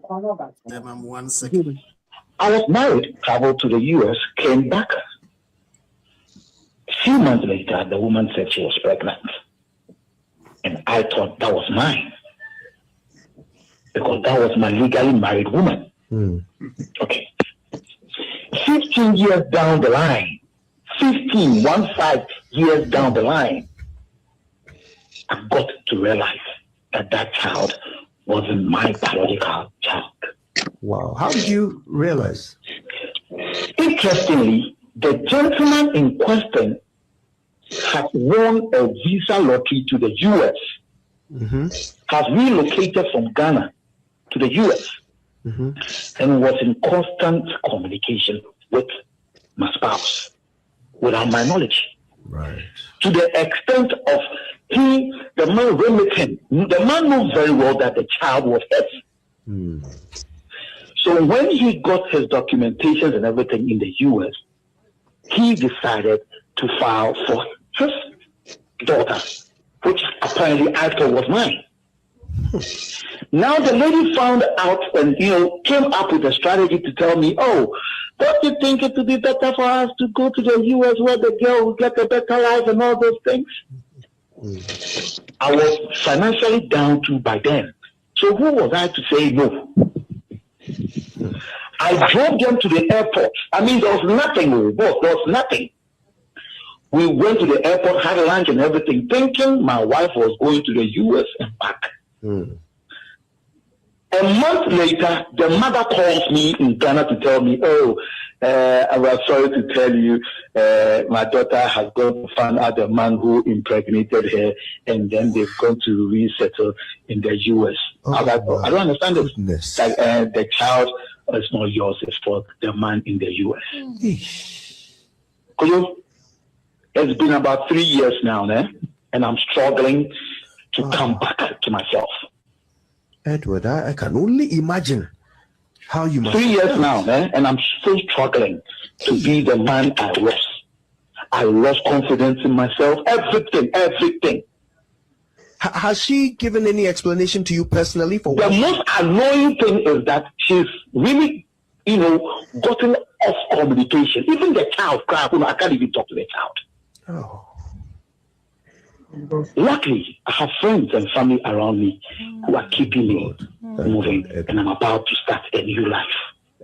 [SPEAKER 1] 1 second.
[SPEAKER 8] I was married, traveled to the US, came back. A few months later, the woman said she was pregnant. And I thought that was mine. Because that was my legally married woman. Okay. 15 years down the line, 15 years down the line, I got to realize that child wasn't my biological child.
[SPEAKER 9] Wow. How did you realize?
[SPEAKER 8] Interestingly, the gentleman in question has won a visa lottery to the US, has relocated from Ghana to the US, and was in constant communication with my spouse without my knowledge.
[SPEAKER 9] Right.
[SPEAKER 8] To the extent of the man remitting. The man knew very well that the child was his. So when he got his documentations and everything in the US, he decided to file for his daughter, which apparently I thought was mine. Now the lady found out and came up with a strategy to tell me, oh, don't you think it would be better for us to go to the US where the girl will get a better life and all those things? I was financially down too by then. So who was I to say no? I drove them to the airport. I mean, there was nothing. There was nothing. We went to the airport, had lunch and everything, thinking my wife was going to the US and back. A month later, the mother calls me in Ghana to tell me, I was sorry to tell you, my daughter has gone to find out the man who impregnated her, and then they've gone to resettle in the US. I don't understand this. Like, the child is not yours, it's for the man in the US. It's been about 3 years now, and I'm struggling to come back to myself.
[SPEAKER 9] Edward, I can only imagine how you must.
[SPEAKER 8] 3 years now, and I'm still struggling to be the man I was. I lost confidence in myself, everything.
[SPEAKER 9] Has she given any explanation to you personally for
[SPEAKER 8] the
[SPEAKER 9] what?
[SPEAKER 8] Most annoying thing is that she's really, gotten off communication. Even the child, I can't even talk to the child.
[SPEAKER 9] Oh.
[SPEAKER 8] Luckily, I have friends and family around me who are keeping me moving, and I'm about to start a new life.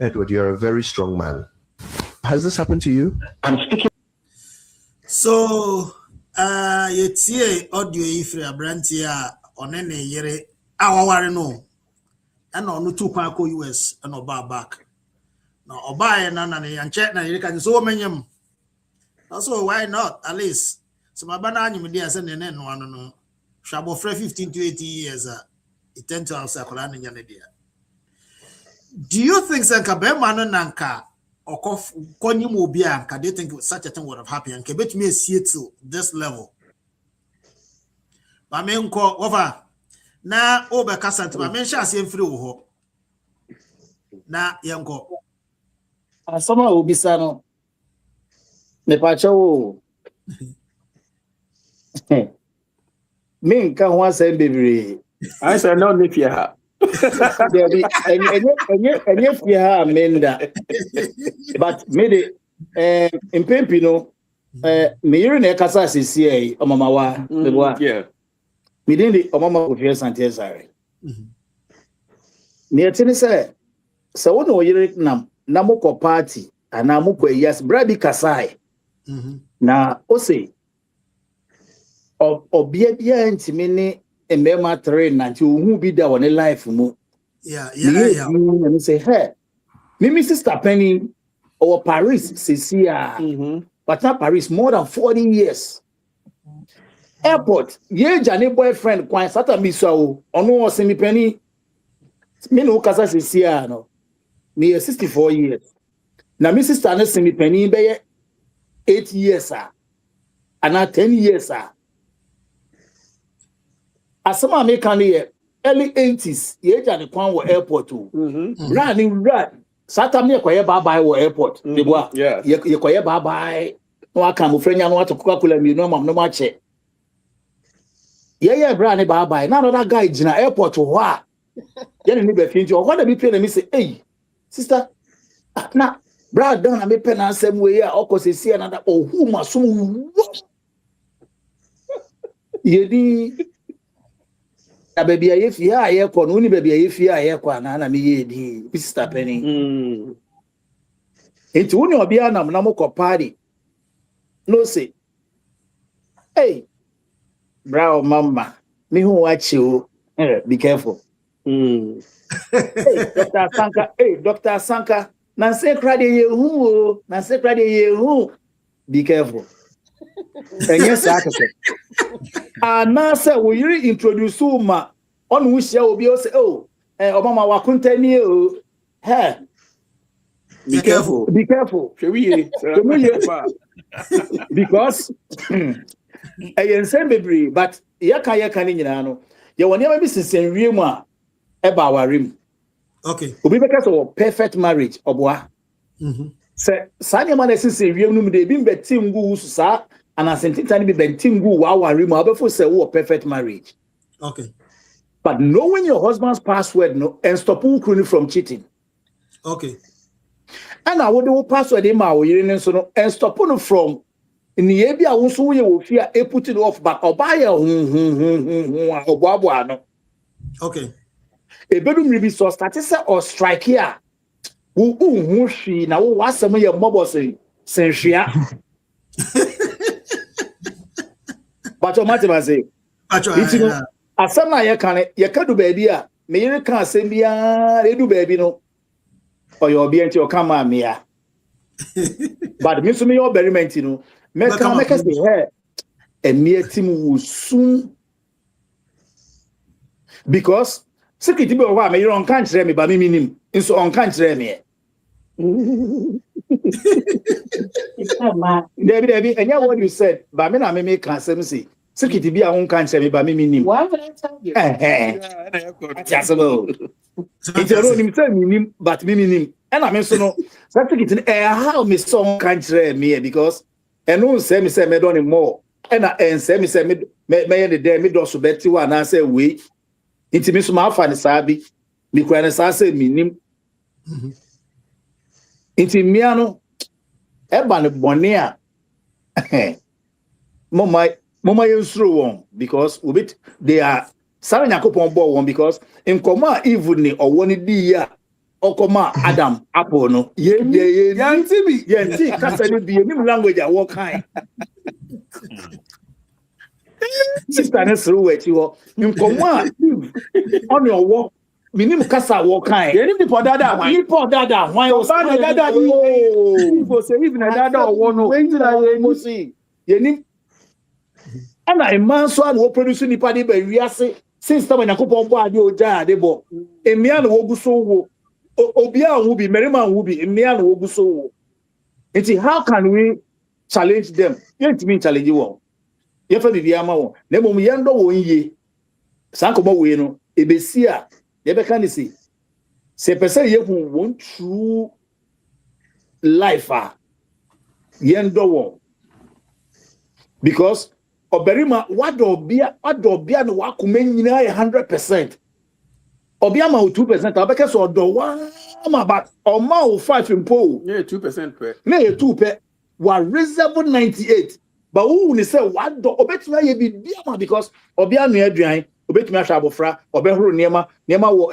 [SPEAKER 9] Edward, you're a very strong man. Has this happened to you?
[SPEAKER 8] I'm speaking.
[SPEAKER 1] So, yetie audio ifre abranti a onene yere awaware no. And onu tu kwa ko US and oba back. Now oba na na yanche na yere kan so menyem. Also, why not? At least. So my banana you media send no. Shabo 15 to 80 years it tend to answer kola nya dia. Do you think Sanka Bema nanka or konyim obi anka? Do you think such a thing would have happened? Can bet me see it to this level. But men ko over na obe kasa to men sha asem free wo ho. Na yenko.
[SPEAKER 6] Asoma obi sa no. Me pa cho me nka ho asem bebre.
[SPEAKER 3] I said no if you have.
[SPEAKER 6] There be any fear amenda. But me the impempino me yiri na kasa sisi ai omamawa me boa.
[SPEAKER 3] Yeah.
[SPEAKER 6] Me din the omama ofie santie sare. Me etini se wo no yiri nam na mokọ party ana mokọ yes brabi kasai. Na o say obia bia ntimi ne emema 3 nanti ohu bi da woni life mu.
[SPEAKER 1] Yeah.
[SPEAKER 6] Me say, hey, me sister Penny or Paris, Cecilia, but not Paris, more than 40 years. Airport, ye Johnny boyfriend, quite sata miso, or no semi Penny. Me no casa Cecilia, no. Me 64 years. Now, me sister ne semi Penny be 8 years, sir. And now 10 years, sir. As some American here. Early 80s, ye Johnny Kwan wo airport too. Run. Saturday ye kwaye bye wo airport. De boa.
[SPEAKER 3] Yeah.
[SPEAKER 6] Ye kwaye bye. No aka mo frenya no to Coca-Cola mi no mam no ma che. Ye bra ne bye. Na another guy jina airport ho a. Ye ne be finti o kwada bi pay na me say, "Hey, sister, na bra down na me pen ansem we ya okosesi na da ohu masum." Ye di baby if ya aye ko no ni baby if ya aye ko na me ye di sister Penny enti woni obi anam na mokọ party no say hey bro mama me hu wachi o be careful hey Dr. Sanka na say krade ye hu o na say krade ye hu be careful and yes akase na say we introduce ma on we share obi o say obama wakuntani o hey be careful because I say baby but yaka ni nyina no ye woni am bi sisen wiem a e ba warim
[SPEAKER 1] okay
[SPEAKER 6] obi be kaso perfect marriage oboa say sanya man sisen wiem no de bi mbeti ngu sa and asentita ni bi benti ngu wa warim abefo say wo perfect marriage
[SPEAKER 1] okay
[SPEAKER 6] but knowing your husband's password no and stop you from cheating
[SPEAKER 1] okay
[SPEAKER 6] and I would do password in my so no and stop you from in the area also we fear a put it off, but or buy a no.
[SPEAKER 1] Okay.
[SPEAKER 6] A bedroom review so status or strike here. Who she now was some of your mobile saying, Sensia. But your matter say, as some I can, you can't do baby. May you can't send me they do baby no. Or you'll be into your camera, Mia. But Miss me your berry mentino, make us the hair. And mere team will soon because secret people why me on can't me by me minim in so on can't me. Debbie, and yeah, what you said, but me na me make cancer see. Secret be on can't me by me minim.
[SPEAKER 7] Why would I tell you?
[SPEAKER 6] Just about. It's a room tell me but me minim. And I mean so no. Secret how me so can't me because and no say me don't more. And I say me the day me do so better one and say we. Inti mi so ma fa ne sabi mi kwa ne sa se minim inti mia no e ba ne bone a mama yensuro won because they are sare nyakopon bo won because in koma evil ni owo ni di ya okoma Adam apple no ye yanti kasa ni bi ni language a wo kan sister na suru wechi wo nkoma on your walk minim kasa wo kan ye ni for dada why o ba na dada ni go say even na dada owo no we na we mo see ye ni ana e man so an wo produce ni pa de ba wiase since time yakopon bo ade o ja ade bo emia na wo guso wo obi a wo bi merima wo bi emia na wo guso wo how can we challenge them you mean challenge wo ye fa bibia ma wo na mom ye ndo wo nyi sankomo we no ebesi a ye be kan si se pese ye hu won true life ye ndo wo because oberima wadobia no wakoma nyina 100% obia ma 2% abeke so odo wa ma but o ma 5 impo
[SPEAKER 3] yeah 2% per
[SPEAKER 6] na 2 per wa reserve 98. But who will say what do obetuma ye bi biama because obia no aduan obetuma hwa abofra obehoro niema wo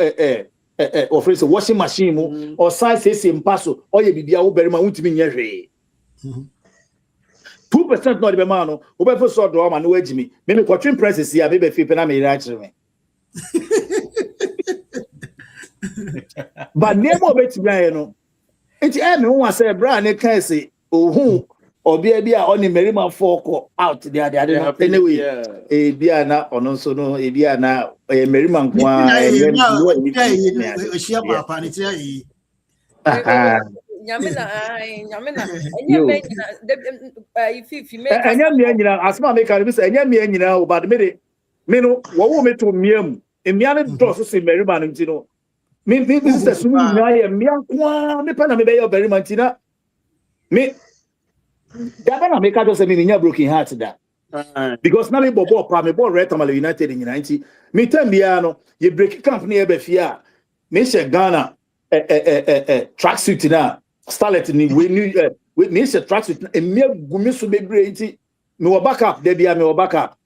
[SPEAKER 6] ofre so washing machine mu or size ese mpaso oye bibia wo berima wuntimi nye hwe 2% no de be ma no obefo so do ma no wagimi me kwotwen prices ya be fi pe na me ira kire me but niema obetuma ye no enti me won say bra ne kan say ohun obia bia oni merima foko out there anyway bia na ono so no bia na merima nkwa
[SPEAKER 1] shia papa ni tia yi
[SPEAKER 4] nyamena enye ififi me
[SPEAKER 6] enye me nyina asma me ka bi say enye me nyina o bad me no wo me to miam emia ne do so se merima no ntino me this is so nyina ye mia nkwa me pa na me be yo merima ntina me Gabana make us say me broken heart that. Because now me bobo pa me ball red Tamale United in 90. Me time bia no ye break company e be fia. Me she Ghana track suit na starlet ni we me she track suit e me gumi so be great me wo backup there bia me wo backup.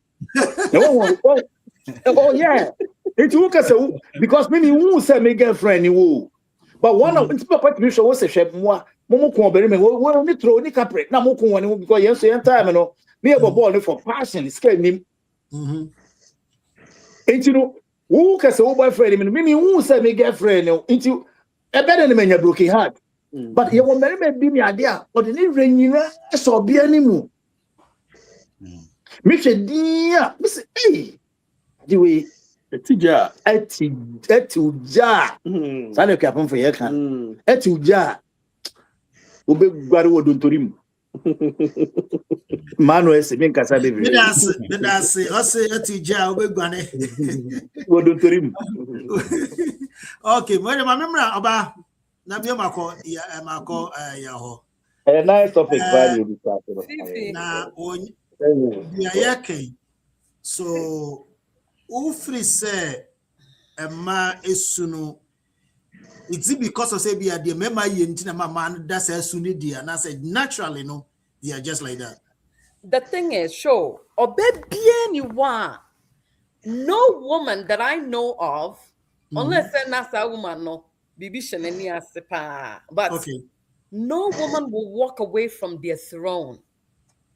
[SPEAKER 6] Oh yeah. It you can say because me who say me girlfriend ni wo. But one of the papa me show say shep moi momo ko obere me wo ni throw ni capre na mo ko woni because yes so time no me e ball ni for passion scale nim enti no who ka say wo boyfriend me who say me girlfriend no enti e better na menya broken heart but ye wo mere me bi mi ade a o de ni renyina so bia ni mu me hwe dia me say the way
[SPEAKER 3] etija
[SPEAKER 6] sana ko apon for ye kan etija obe gware wo dontorim Manuel se bin kasa de
[SPEAKER 1] bedase o se etija obe gwane
[SPEAKER 6] wo dontorim
[SPEAKER 1] okay mo de ma memra oba na bi mako ya ho
[SPEAKER 6] a nice topic value
[SPEAKER 1] na on ya yake so ufri say ema esunu it's because of say be the mema ye ntina mama that say esunu dia na say naturally no they are just like that
[SPEAKER 4] the thing is, show or baby no woman that I know of, unless that's a woman, no, bibi sheneni asepa. But
[SPEAKER 1] Okay.
[SPEAKER 4] no woman will walk away from their throne.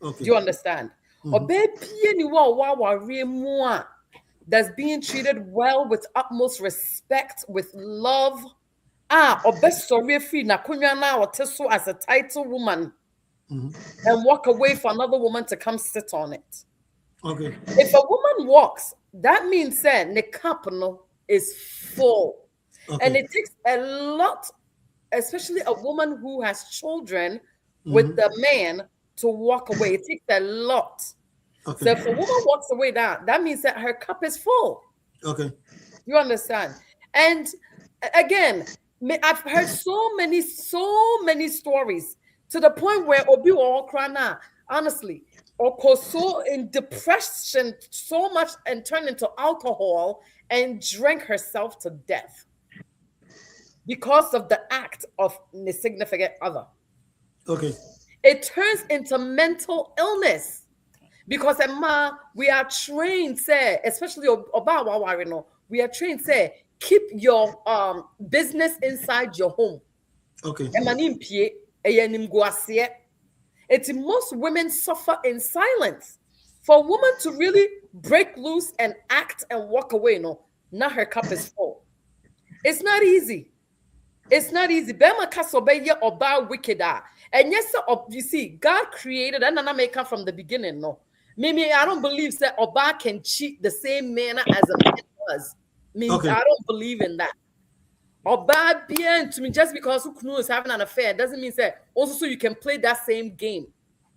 [SPEAKER 1] Okay.
[SPEAKER 4] Do you understand? Or baby that's being treated well with utmost respect, with love. Or best sorry free na kunya na or teso as a title woman and walk away for another woman to come sit on it.
[SPEAKER 1] Okay.
[SPEAKER 4] If a woman walks, that means that the cup is full.
[SPEAKER 1] Okay.
[SPEAKER 4] And it takes a lot, especially a woman who has children with the man to walk away. It takes a lot.
[SPEAKER 1] Okay.
[SPEAKER 4] So if a woman walks away, that means that her cup is full.
[SPEAKER 1] Okay.
[SPEAKER 4] You understand? And again, I've heard so many stories to the point where Obi or Krana, honestly, or so in depression so much and turned into alcohol and drank herself to death because of the act of the significant other.
[SPEAKER 1] Okay.
[SPEAKER 4] It turns into mental illness because Emma, we are trained, say, especially Oba, we are trained, say, keep your business inside your home.
[SPEAKER 1] Okay.
[SPEAKER 4] Most women suffer in silence. For a woman to really break loose and act and walk away, now her cup is full. It's not easy. It's not easy. Bema kasobeye oba wicked. And yes, you see, God created and make her from the beginning. No, maybe I don't believe that oba can cheat the same manner as a man does.
[SPEAKER 1] Okay.
[SPEAKER 4] I don't believe in that. Oba bien to me just because Ukunu is having an affair doesn't mean that also so you can play that same game.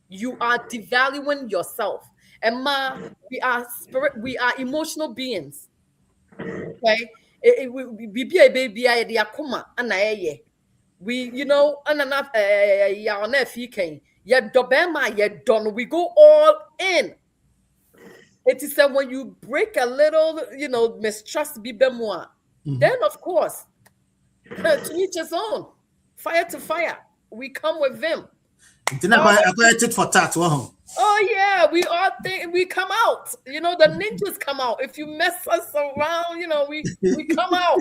[SPEAKER 4] You are devaluing yourself. And we are emotional beings. Okay. We be a baby, the akuma, and we, you know, and enough, we go all in. It is that when you break a little, you know, mistrust, then of course, to each his own, fire to fire, we come with them.
[SPEAKER 1] For that,
[SPEAKER 4] oh yeah, we all think we come out. You know, the ninjas come out. If you mess us around, you know, we come out.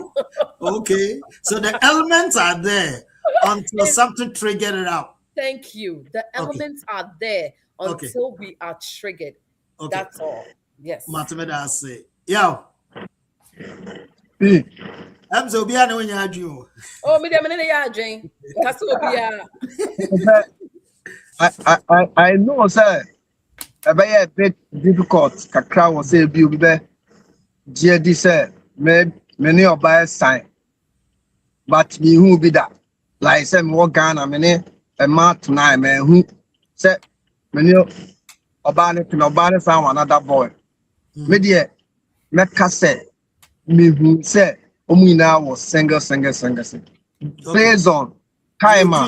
[SPEAKER 1] Okay, so the elements are there until something triggered it out.
[SPEAKER 4] Thank you. The elements are there until we are triggered. Okay. That's all. Yes.
[SPEAKER 1] Matemeda say, yo. I'm so be when you do.
[SPEAKER 4] Oh, me ya Jane. That's
[SPEAKER 5] I know, sir. A bit difficult. Kakra was a beauty. GD said, many of by sign. But me who be that? Like some more Ghana, many a month tonight, man. Who said, many about it, nobody found another boy. Media, Mecca said, me who said, Omina was single. Plays on timer.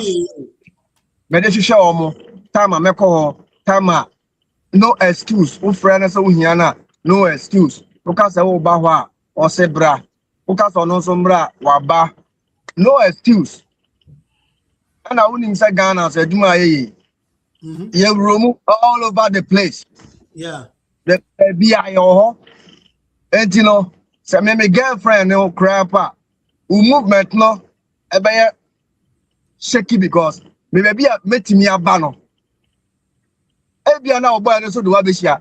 [SPEAKER 5] Medesha omo timer meko timer no excuse o friend so hiana no excuse uka se wo ba ho a o se bra uka so no so bra wa ba no excuse and I wouldn't say Ghana so aduma ye ye room all over the place.
[SPEAKER 1] Yeah,
[SPEAKER 5] the BI ho and you know say me girlfriend no crapa movement no e be shaky because maybe a met me a banner. Ebia na oboy no so do abeshia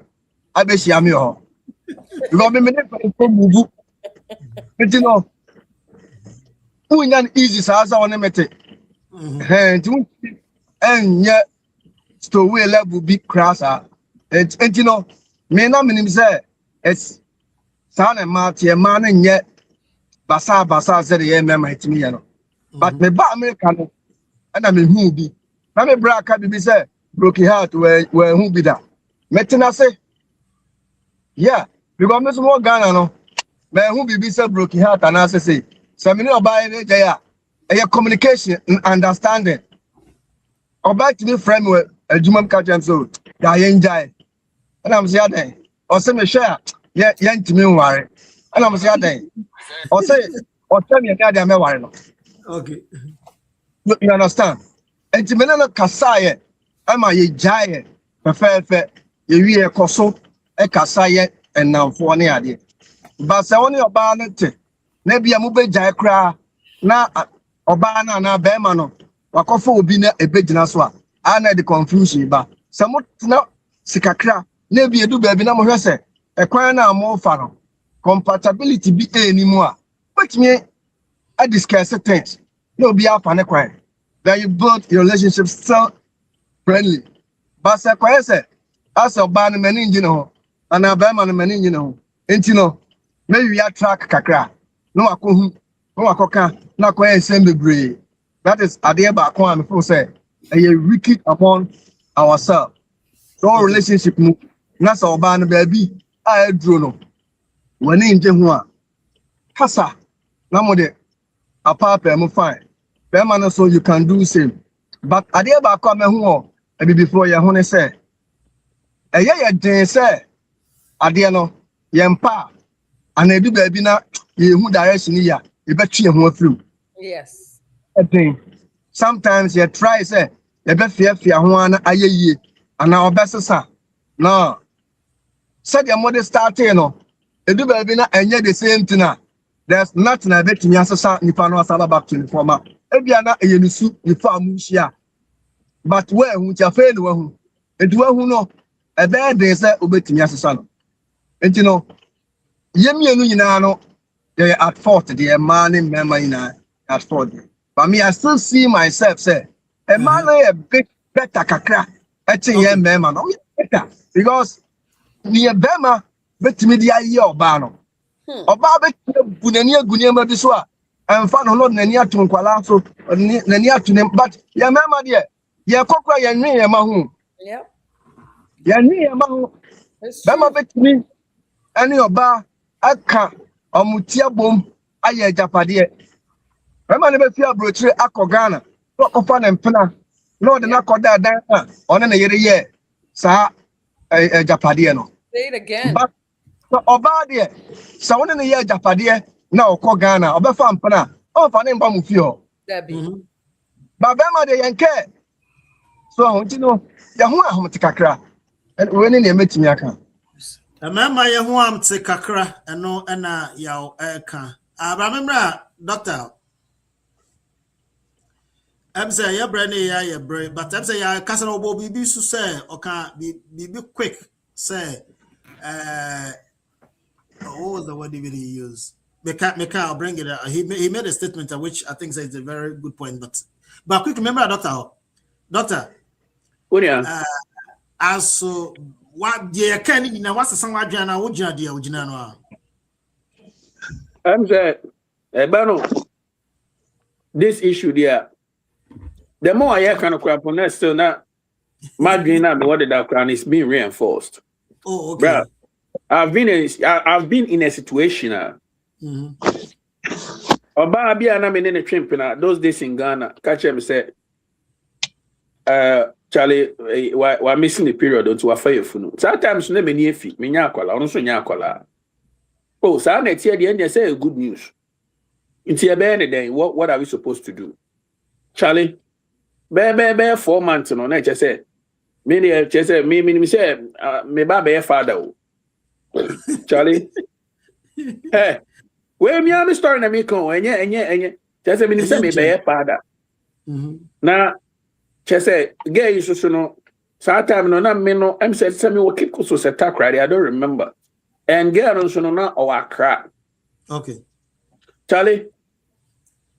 [SPEAKER 5] me ho. Because me never move. But you know, who an easy sa one mete. And yet still we level big crass. And you know, me na minim say it's sana mate man and yet basa said the mema hit me, you know. But me ba America no. And I mean, who be? Mammy Braka be say, broken heart where who be that? Metina say, yeah, because Miss more Ghana no, man who be say broken heart and I say, some no buy it, yeah, communication and understanding. Or back to the friend with a Juman catch so, yeah, enjoy. And I'm saying, or say me share, yeah, young to me worry. And I'm saying, or tell me a guy that worry.
[SPEAKER 1] Okay.
[SPEAKER 5] You understand? And to me, no Kasaye, am I a giant? Fefe, ye koso, kasaye, and now for any idea. But say only a bannet, maybe a mube jackra, na obana na bemano, wakofo will be a big naswa. I know the confusion, but somewhat no sikakra, maybe a do baby no more say, a quina more fun. Compatibility be anymore. But me, I discuss things. No be up on a crime. Then you build your relationship so friendly. But say, as a band man in and a band man in maybe we attract kakra. No, no, no, quite same. That is idea back one before say, a wicked upon ourselves. So relationship move. That's our band baby. I drew no. When in Jehua, Kasa, Namode, a papa, I'm fine. Beman, so you can do same. But I dare back come home, and before your honey say, a year day say, Adiano, Yampa, and I do baby not, you who direction here, you bet you who through.
[SPEAKER 4] Yes.
[SPEAKER 5] A thing. Sometimes you try, say, you bet fear one a year, and our best, sir. No. Said your mother started, no. Edu baby na enye the same thing. There's nothing I bet me asasa nipa no asala back to the former. Ebia na eyenisu nipa amuhia. But where hu tia fe no hu. Edu hu no e be dey say obetimi asasa no. Enti no yemienu nyina no they at fault the man in member nyina at fault. But me I still see myself say a man a bit better kakra. Etin ye member no better because ni bema betimi dia ye oba no oba betimi bunani agunia bi so a emfa no no nani ato nkwala so nani ato ne but ya mema de ye kokora ye nwe ye ma hu ya nwe ye ma hu bema betimi ani oba aka omutia bom aye japade bema ne be fi abrochire akogana ofa na mpena no de na koda dan one na yere ye sa japade no.
[SPEAKER 4] Say it again.
[SPEAKER 5] But so Obadiah, so when the year Japade, now Kogana, Obefa Mpana, oh, for name Bamufio.
[SPEAKER 4] Debbie.
[SPEAKER 5] But Bema de Yanke. So, you know, Yahua Homatikakra, and when in the Metimiaka.
[SPEAKER 1] Remember, Yahuam Tekakra, and no, and Yao Eka. I remember, Doctor. I'm saying, yeah, Brandy, yeah, brave, but I'm saying, yeah, Castle will be so say, okay, be quick, say. What was the word he used? Meka, I'll bring it out. He made a statement which I think is a very good point. But quick, remember, Doctor. Also, what the can you know? What's the song? What Ujana?
[SPEAKER 3] I'm saying, Bano, this issue there. The more I hear kind of crap on that, still not my dream. What did that crown is being reinforced.
[SPEAKER 1] Oh, okay.
[SPEAKER 3] Bruh, I've been in a situation. Oba bia na me ne twempe na those days in Ghana. Catch him say, Charlie, we missing the period unto afire funu. Sometimes no me nie fi, me nya akwala, ono so nya akwala. Oh, so na tie de end say good news. Inti ebe ne den, what are we supposed to do? Charlie, be 4 months no na say. Me say me say me ba be father. Charlie. Hey. Where me am story na me kon enye. Just say me say me be father. Na say girl you so no. So time no na me no am say me wo keep so set I don't remember. And girl no so no na o Accra.
[SPEAKER 1] Okay.
[SPEAKER 3] Charlie.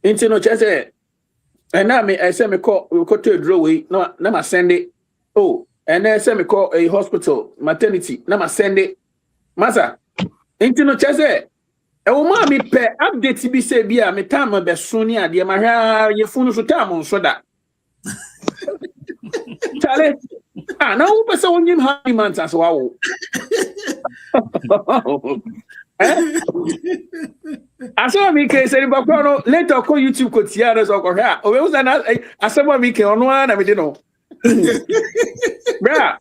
[SPEAKER 3] Into no say and now me I say me call to draw we no na ma send it. Oh, and then say me call a hospital maternity na ma send it. Masa. Into no say e wo ma me pe update bi say bia me time be so ni ade ma hwa ye funu so time so da. Charlie. Na wo be say wonyim how many months as wa. Asema mi ke seri bakwa no later ko YouTube ko tia na so ko hwa. O be usa na asema mi ke ono na me de no. Bra.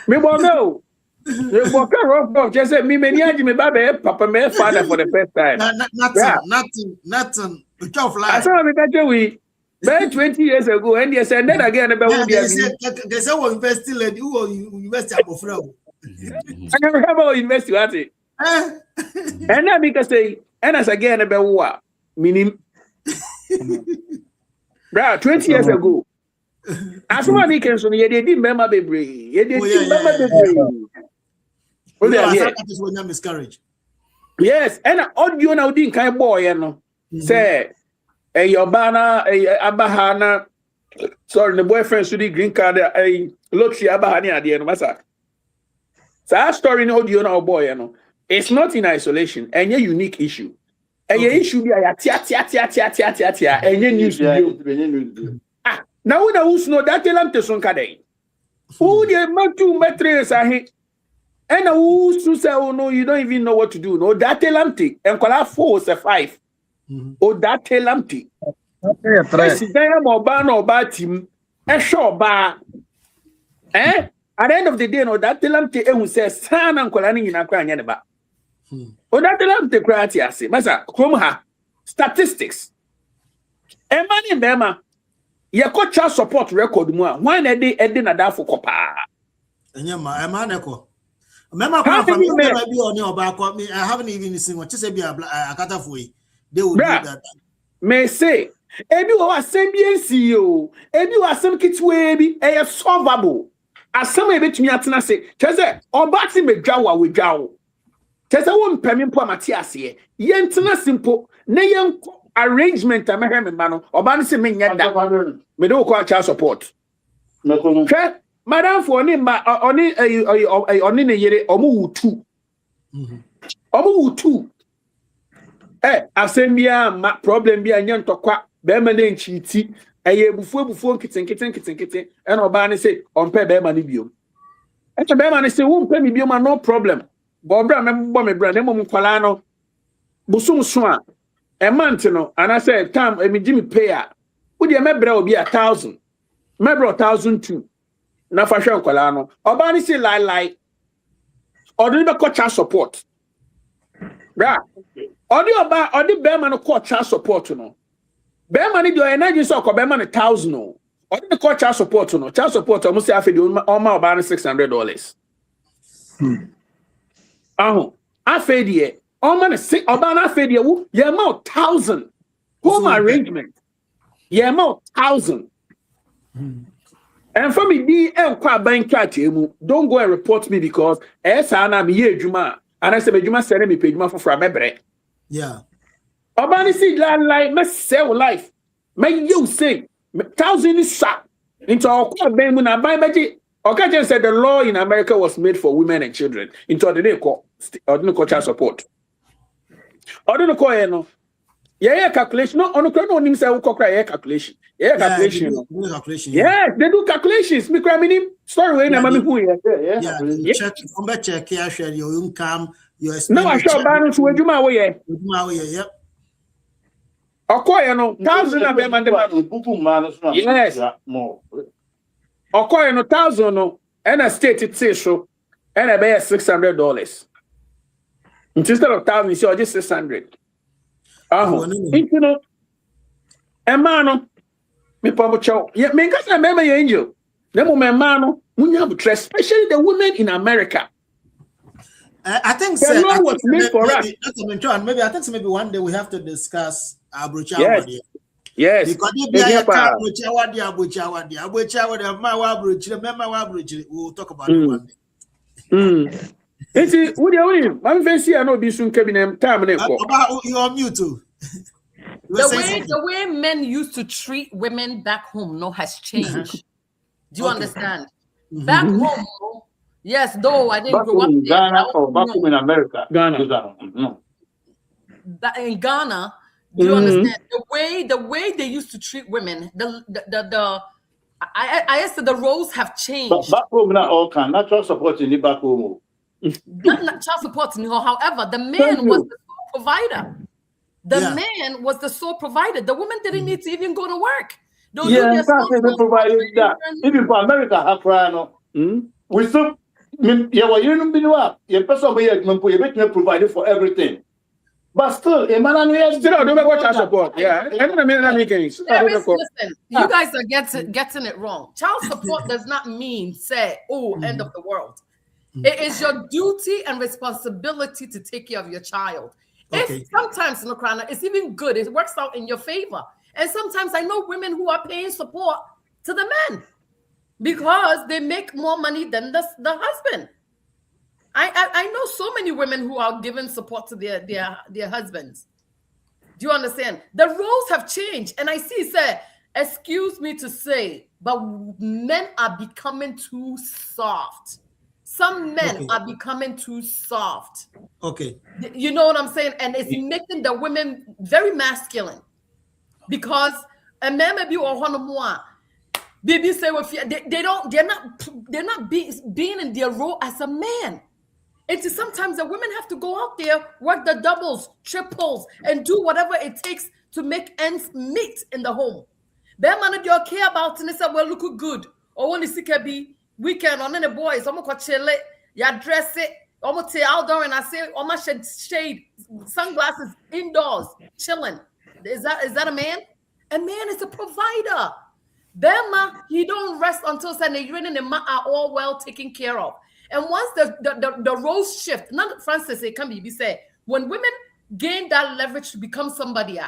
[SPEAKER 3] Me bo no. Me bo ka rock just say me many aji me baba papa me father for the first time.
[SPEAKER 1] Nothing. Which of life?
[SPEAKER 3] Asema mi ka je we About 20 years ago, and yes, and then again about
[SPEAKER 1] They say we invest lady who invest at friend.
[SPEAKER 3] I never have about invest at it. And then because say, and as again about what meaning 20 years ago. As one weekend, so you didn't remember the brain. You didn't remember the brain.
[SPEAKER 1] Miscarriage.
[SPEAKER 3] Yes, and audio now didn't kind of boy, you know. Say, your banner, Abahana, sorry, the boyfriend should the green card, a lottery Abahani at the end of Massa. So, our story in audio now, boy, you know, it's not in isolation, and a unique issue. And your issue be a tia, and your news. Now, we know that elam te son kadai. Who the matu metres are he? And who say, oh no, you don't even know what to do. No, that elam te. And call 4 or 5. Oh, that elam te. President Obama or bad team. And sure, bar. At the end of the day, no, that elam te. And who says, son, and calling in a crying aneba. Oh, that elam te cratiasi. Masa, Kromha. Statistics. And money in Bema. Your child support record more. Why na dey na da for kopa?
[SPEAKER 1] Enyema, e ma na ko. Remember I haven't even seen what you say be akata for yi. They will do that.
[SPEAKER 3] May say, ebi wo asem bi CEO, ebi wo asem kitwe bi e solvable. Asem e betumi atena se. Chese oba ti medwa wa wedwa wo. Chese wo mpemi mpo amate ase. Ye ntena simple. Na ye arrangement I'm a man or ban se me nyada me do call child support madam for ni oni ne yere omu two asembia problem bia nya ntokwa be ma na nchiti bufuo nkiten e no ba ne se onpe be ma ne biom e che be ma ne se wo mpe mi biom no problem bo bra me bo me bra ne mo kwala no busum so a a month, no, and I said, "Come, me Jimmy pay. Would you remember will be 1,000? Remember 1,002? Na fashion kolano. Obani say lie. Or do you call child support? Right? Or the bear no call child support no. Bear money do energy so call bear man 1,000 no. Or the call child support no. Child support almost say afi do almost about $600. Afi die. Oh man, say Obana fed you, yeah, more 1,000 home arrangement. Yeah, more 1,000. And for me, don't go and report me because I'm Juma and I said, Juma send me pay Juma for mebre.
[SPEAKER 1] Yeah.
[SPEAKER 3] Obana see like my sell life. May you say 1,000 is shot into our ben when I buy magic. Okay, said the law in America was made for women and children. Into the day call child support. I don't know no. Yeah, calculation. No, on the no say we calculation. Calculation. Yes, they do calculations. Me cry me story wey na mami hu
[SPEAKER 1] yeah. Check here share your income, your expense.
[SPEAKER 3] No, I sure balance we adwuma we ye.
[SPEAKER 1] Yep.
[SPEAKER 3] Okoye no 1,000 na be man de man. Yes.
[SPEAKER 6] More.
[SPEAKER 3] Okoye no 1,000 no and a state it say so and I pay $600. Instead of 1,000, you see, just 600. You know, a man, me papa chow. Yeah, me cause I remember your angel. Them women, man, especially the women in America.
[SPEAKER 1] I think
[SPEAKER 3] the law was made for us.
[SPEAKER 1] Maybe I think maybe one day we have to discuss Abrocha.
[SPEAKER 3] Yes.
[SPEAKER 1] Because we'll talk about it one day.
[SPEAKER 3] It's what do you mean? I'm fancy. I know be soon cabinet time.
[SPEAKER 1] You're on mute too.
[SPEAKER 4] The way men used to treat women back home has changed. Do you understand? Back home, yes, though I didn't grow up
[SPEAKER 6] in Ghana or back home in America.
[SPEAKER 3] Ghana.
[SPEAKER 6] No.
[SPEAKER 4] In Ghana, do you understand the way they used to treat women? I said the roles have changed.
[SPEAKER 6] But back home, not all can natural support in the back home.
[SPEAKER 4] Not child support in her. However, the man was the sole provider. The man was the sole provider. The woman didn't need to even go to work.
[SPEAKER 6] They provided that. Even for America, we still provided for everything. But still, a man and we still don't go child support. Yeah, I don't mean anything.
[SPEAKER 4] Listen, you guys are getting it wrong. Child support does not mean say, end of the world. It is your duty and responsibility to take care of your child.
[SPEAKER 1] Okay.
[SPEAKER 4] If sometimes, Nokrana, it's even good. It works out in your favor. And sometimes I know women who are paying support to the men because they make more money than the husband. I know so many women who are giving support to their husbands. Do you understand? The roles have changed. And I see, say, excuse me to say, but men are becoming too soft. Some men are becoming too soft.
[SPEAKER 1] Okay.
[SPEAKER 4] You know what I'm saying? And it's making the women very masculine. Because a man may be or baby say they're not being in their role as a man. And sometimes the women have to go out there, work the doubles, triples, and do whatever it takes to make ends meet in the home. That man you care about and they say, well, look good. Or when the be weekend on the boys, I'm gonna chill it, ya dress it, I'm gonna take outdoor and I say, I'm gonna shade sunglasses indoors, chilling. Is that a man? A man is a provider. Bema, he don't rest until Sunday. You and him are all well taken care of. And once the roles shift, not Francis, it can be said, when women gain that leverage to become somebody,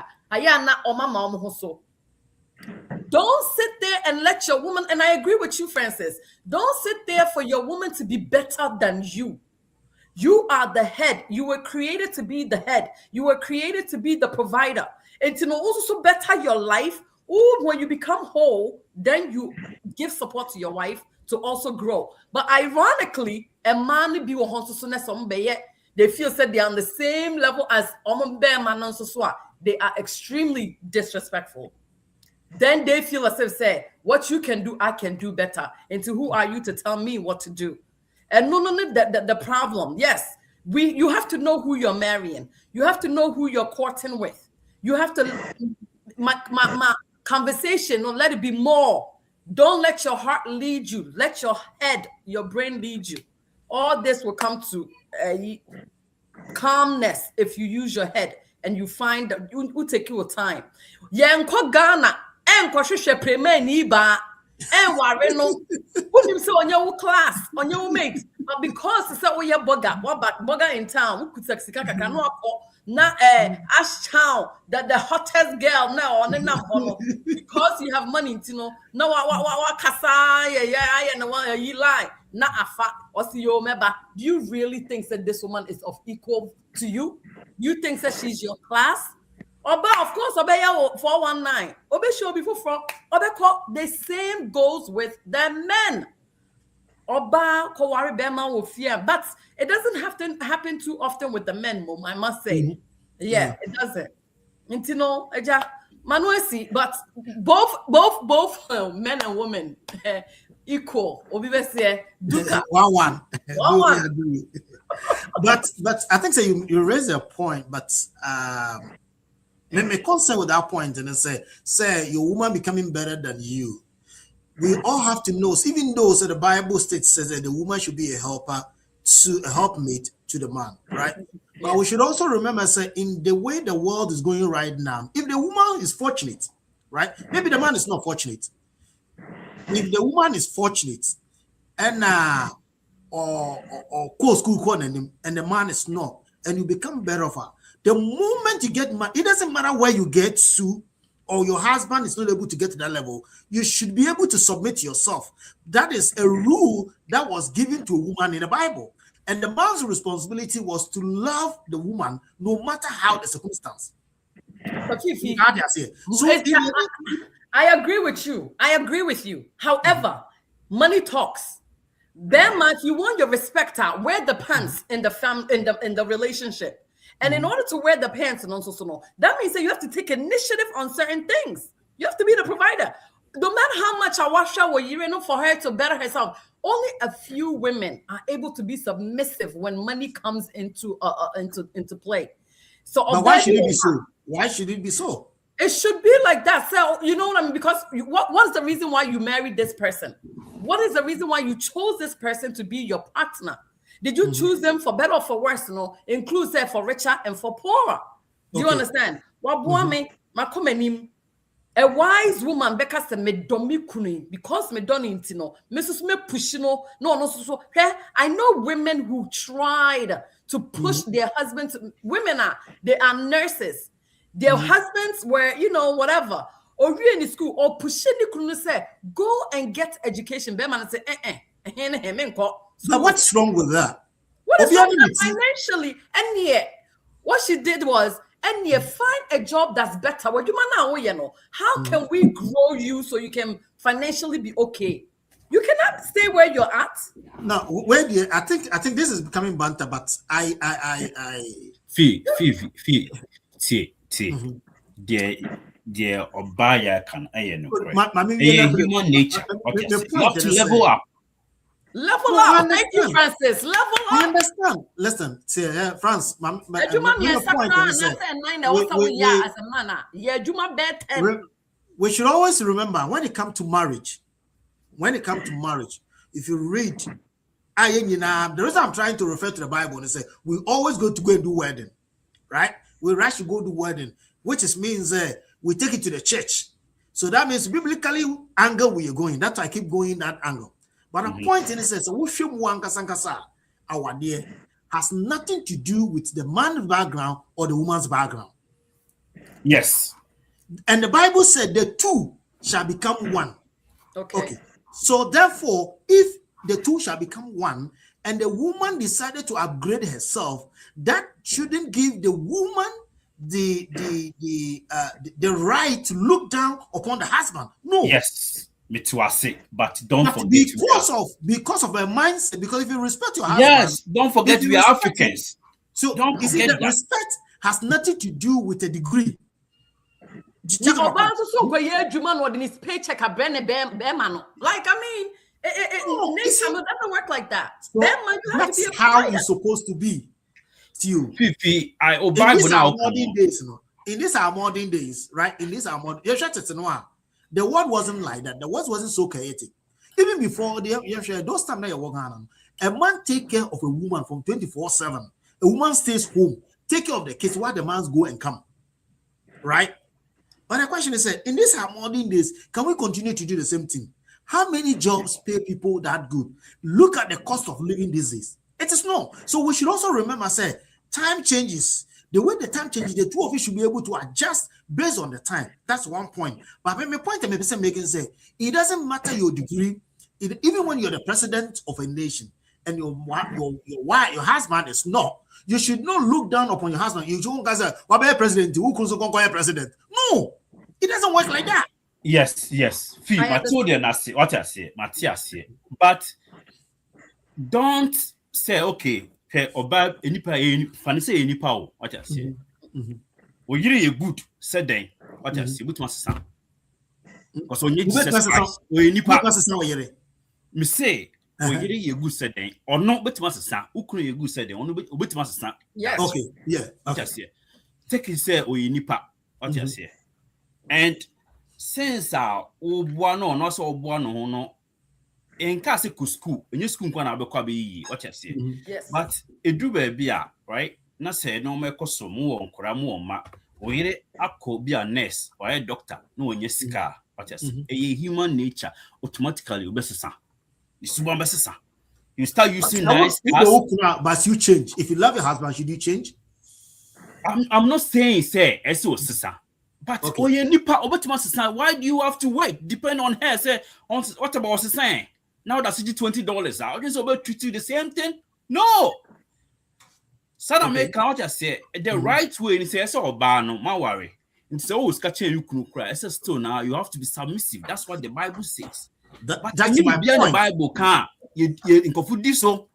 [SPEAKER 4] don't sit there and let your woman, and I agree with you, Francis, don't sit there for your woman to be better than you. You are the head. You were created to be the head. You were created to be the provider. And to know also better your life, when you become whole, then you give support to your wife to also grow. But ironically, a man be they feel that they are on the same level as they are extremely disrespectful. Then they feel as if say, what you can do, I can do better. And to who are you to tell me what to do? And the problem, yes, you have to know who you're marrying. You have to know who you're courting with. You have to, my conversation, let it be more. Don't let your heart lead you. Let your head, your brain lead you. All this will come to calmness if you use your head and you find that you take your time. Ghana, and worry no. What you say on your class, on your mate, but because it's a your bugger in town, who could na Ashtown, that the hottest girl now on the number because you have money, you know. No, what kasa, yeah, you lie, not a fact, or see your member. Do you really think that this woman is of equal to you? You think that she's your class? Oba, of course, Oba 419. Oba show before Oba call the same goes with the men. Oba Kowari Bema will fear, but it doesn't have to happen too often with the men, Mom, I must say. Mm-hmm. Yeah, it doesn't. You know, Manuesi, but both men and women equal. Obi say Duka.
[SPEAKER 1] One. But I think so you raise a point, but my concern with that point and say your woman becoming better than you. We all have to know, even though the Bible states says that the woman should be a helpmate to the man, right? But we should also remember, in the way the world is going right now, if the woman is fortunate, right? Maybe the man is not fortunate. If the woman is fortunate and or school and the man is not, and you become better of her, the moment you get married, it doesn't matter where you get to, or your husband is not able to get to that level, you should be able to submit yourself. That is a rule that was given to a woman in the Bible. And the man's responsibility was to love the woman no matter how the circumstance.
[SPEAKER 4] I agree with you. However, money talks. Then, man, you want your respect out. Wear the pants in the relationship. And in order to wear the pants and also that means that you have to take initiative on certain things. You have to be the provider. No matter how much Awasha were you for her to better herself, only a few women are able to be submissive when money comes into play. So,
[SPEAKER 1] but why should it be so? Why should it be so?
[SPEAKER 4] It should be like that. So, you know what I mean? Because what is the reason why you married this person? What is the reason why you chose this person to be your partner? Did you choose them for better or for worse? Includes that for richer and for poorer. Do you
[SPEAKER 1] Okay.
[SPEAKER 4] understand? What me, makomenim. A wise woman because me domi kuni because me don't intino. Mrs. me pushino no so. Hey, I know women who tried to push their husbands. Women they are nurses. Their husbands were whatever. Or we in the school or pushing the kunu say go and get education. Be man say
[SPEAKER 1] But what's wrong with that?
[SPEAKER 4] What is wrong with
[SPEAKER 1] Obviously,
[SPEAKER 4] that financially? And yet, what she did was, and you find a job that's better. What do you know? How can we grow you so you can financially be okay? You cannot stay where you're at.
[SPEAKER 1] Now, where do you, I think this is becoming banter, but I
[SPEAKER 2] Fee. Dear Obaya can human nature. Okay. You have to level up.
[SPEAKER 4] Level
[SPEAKER 1] No, I
[SPEAKER 4] up. Thank you,
[SPEAKER 1] understand.
[SPEAKER 4] Francis. Level
[SPEAKER 1] I
[SPEAKER 4] up.
[SPEAKER 1] understand. Listen, see, France,
[SPEAKER 4] Juma
[SPEAKER 1] my point is we should always remember when it comes to marriage, if you read, the reason I'm trying to refer to the Bible and say we always go and do wedding, right? We rush to go do wedding, which means we take it to the church. So that means biblically angle we are going. That's why I keep going that angle. But the point is our dear has nothing to do with the man's background or the woman's background.
[SPEAKER 2] Yes.
[SPEAKER 1] And the Bible said the two shall become one.
[SPEAKER 4] Okay.
[SPEAKER 1] So therefore, if the two shall become one, and the woman decided to upgrade herself, that shouldn't give the woman the right to look down upon the husband. No.
[SPEAKER 2] Yes. Me too, I say, but don't
[SPEAKER 1] But
[SPEAKER 2] forget
[SPEAKER 1] because of her mindset, because if you respect your husband,
[SPEAKER 2] yes, don't forget
[SPEAKER 1] if you
[SPEAKER 2] we are
[SPEAKER 1] respect
[SPEAKER 2] Africans.
[SPEAKER 1] so
[SPEAKER 2] Don't
[SPEAKER 1] you see
[SPEAKER 2] forget
[SPEAKER 1] that
[SPEAKER 2] that.
[SPEAKER 1] respect has nothing to do with a degree.
[SPEAKER 4] Now, Obama so go yeah, Juma no his paycheck a brand no. Like I mean,
[SPEAKER 1] No, you see-
[SPEAKER 4] it doesn't work like that.
[SPEAKER 1] So
[SPEAKER 4] Then man, you have to
[SPEAKER 1] that's
[SPEAKER 4] be a
[SPEAKER 1] how
[SPEAKER 4] provider.
[SPEAKER 1] it's supposed to be. Still,
[SPEAKER 2] Fifi, I
[SPEAKER 1] in
[SPEAKER 2] obey
[SPEAKER 1] these
[SPEAKER 2] now.
[SPEAKER 1] our modern days, in these our modern days, right? In this our modern, the world wasn't like that. The world wasn't so chaotic. Even before those times that you're working on, a man take care of a woman from 24/7. A woman stays home, take care of the kids while the man's go and come, right? But the question is, in this our modern days, can we continue to do the same thing? How many jobs pay people that good? Look at the cost of living these days. It is no. So we should also remember, time changes. The way the time changes, the two of you should be able to adjust based on the time. That's one point. But my point I'm making say it doesn't matter your degree, even when you're the president of a nation and your wife, your husband is not. You should not look down upon your husband. You shouldn't say, "What about president? Who could president?" No, it doesn't work like that.
[SPEAKER 2] Yes. Fee,
[SPEAKER 4] I
[SPEAKER 2] I told you what I say, Matthias here. But don't say, okay, oba enipa fani say enipa what I say. O yiri ye good said then what I say, but masasa. Because when you Jesus Christ, o enipa me say o yiri ye good said then or no but masasa, ukunu ye good said then, ono but masasa.
[SPEAKER 4] Yes.
[SPEAKER 1] Okay, yeah.
[SPEAKER 2] What I say. Take it say o enipa what I say. And since obua no so obua no no in case ku school in school kwa na abekwa be yi what you say.
[SPEAKER 4] Yes.
[SPEAKER 2] But edu ba bia right na say no make so mu won kora mu ma oyire akọ bia nurse or a doctor no onye sika what you say. A human nature automatically obesesa isuba besesa you start using nice
[SPEAKER 1] but you change. If you love your husband, should you change?
[SPEAKER 2] I'm not saying say eso sisa. But
[SPEAKER 1] Okay.
[SPEAKER 2] oye nipa obetima sisa, why do you have to wait? Depend on her. Say on what about saying? Now that's $20. I just about treat you the same thing. No. Sada
[SPEAKER 1] Okay.
[SPEAKER 2] make out just say the right way and say so no my worry. And so always catching you could cry. It's still now you have to be submissive. That's what the Bible says. But
[SPEAKER 1] That's my
[SPEAKER 2] the
[SPEAKER 1] point.
[SPEAKER 2] Bible can't you in confusion so.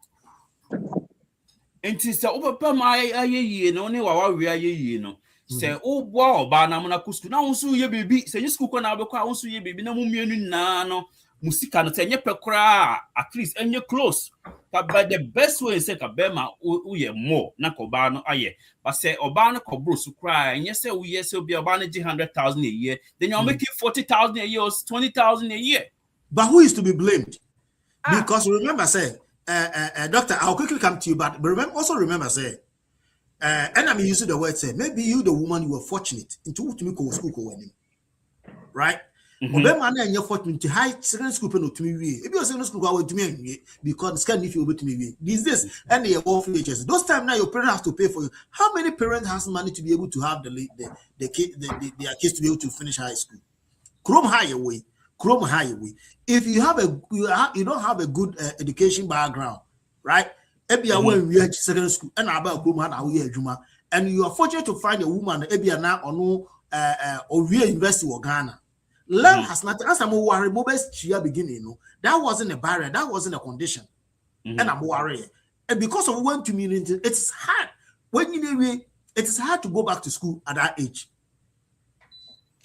[SPEAKER 2] And it's over my ye no only what we are ye no. Say oh wow ba na muna kusku na unsu ye baby say you school ko na abekwa unsu ye baby na mu mienu na no musika no say nye pekra at least enye close but the best way say ka bema uye more na ko ba no aye but say oba no ko bro su cry enye say we say obi oba no 100,000 a year then you're making 40,000 a year or 20,000 a year.
[SPEAKER 1] But who is to be blamed? Because remember, doctor, I'll quickly come to you, but remember, and I'm using the word say maybe you the woman you were fortunate into to me go school right? Obema na enye fortunate to high secondary school pen to me we. If you secondary school go to me because can if you to me we. These days and the orphanages. Those time now your parents have to pay for you. How many parents has money to be able to have the kid their kids to be able to finish high school? Chrome high away. If you have you don't have a good education background, right? Ebia when we are secondary school and about Chrome and you are fortunate to find a woman ebia na ono or we university or Ghana. Love has nothing. As I'm worried, mobile beginning, that wasn't a barrier, that wasn't a condition. And I'm worried. And because of one community, it's hard. When you it's hard to go back to school at that age.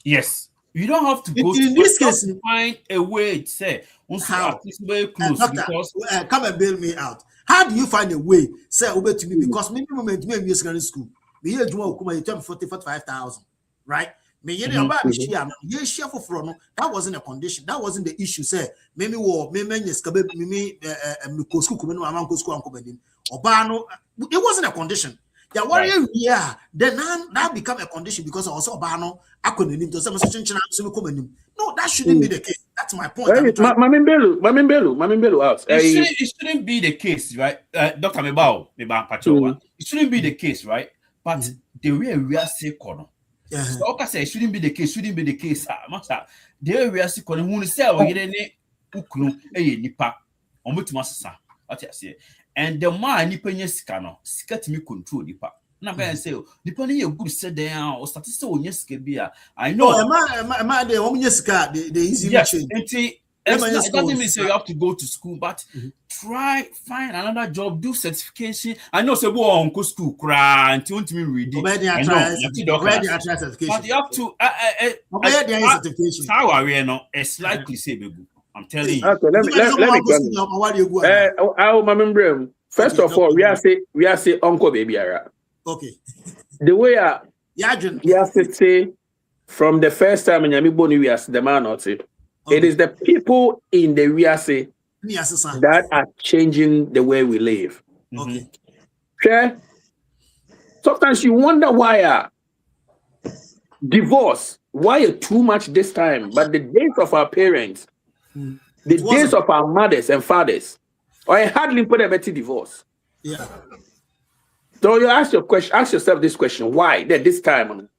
[SPEAKER 2] Yes. You don't have to go
[SPEAKER 1] in this case,
[SPEAKER 2] find a way to say
[SPEAKER 1] how
[SPEAKER 2] very close
[SPEAKER 1] doctor,
[SPEAKER 2] because
[SPEAKER 1] come and bail me out. How do you find a way? Say over to me because minimum in secondary school. Me here do 45,000, right? Me here about that wasn't a condition. That wasn't the issue. Say maybe war, me skabe me school it wasn't a condition. Yeah, warrior, yeah. Then that become a condition because also Obano acronym to some no, that shouldn't be the case. That's my point.
[SPEAKER 3] Mamim out.
[SPEAKER 2] It shouldn't be the case, right? Dr. Mebao Pachowa. It shouldn't be the case, right? But the way we are sick corner. So okay, say it shouldn't be the case, Master. The way we are sick corner, who say we get any ukunu nipa omutumasa. What I say. And the man nipa nyesika sika me control nipa. Na be say nipa no ye good set down or start say onyesika bia. I know.
[SPEAKER 1] Am the onyesika the easy change.
[SPEAKER 2] It doesn't mean say you have to go to school, but try find another job, do certification. I know say go on school cry until you want me read it. But you have to certification. How we know it's likely say baby. I'm telling you.
[SPEAKER 3] Okay, let me first of all, we are say uncle baby ara.
[SPEAKER 1] Okay.
[SPEAKER 3] The way say from the first time in Yami Boni we are the man or say it is the people in the Wiase that are changing the way we live.
[SPEAKER 1] Okay.
[SPEAKER 3] Okay. Sometimes you wonder why divorce, why too much this time, but the days of our parents. The days of our mothers and fathers, or I hardly put a better divorce.
[SPEAKER 1] Yeah.
[SPEAKER 3] So you ask yourself this question: why that this time?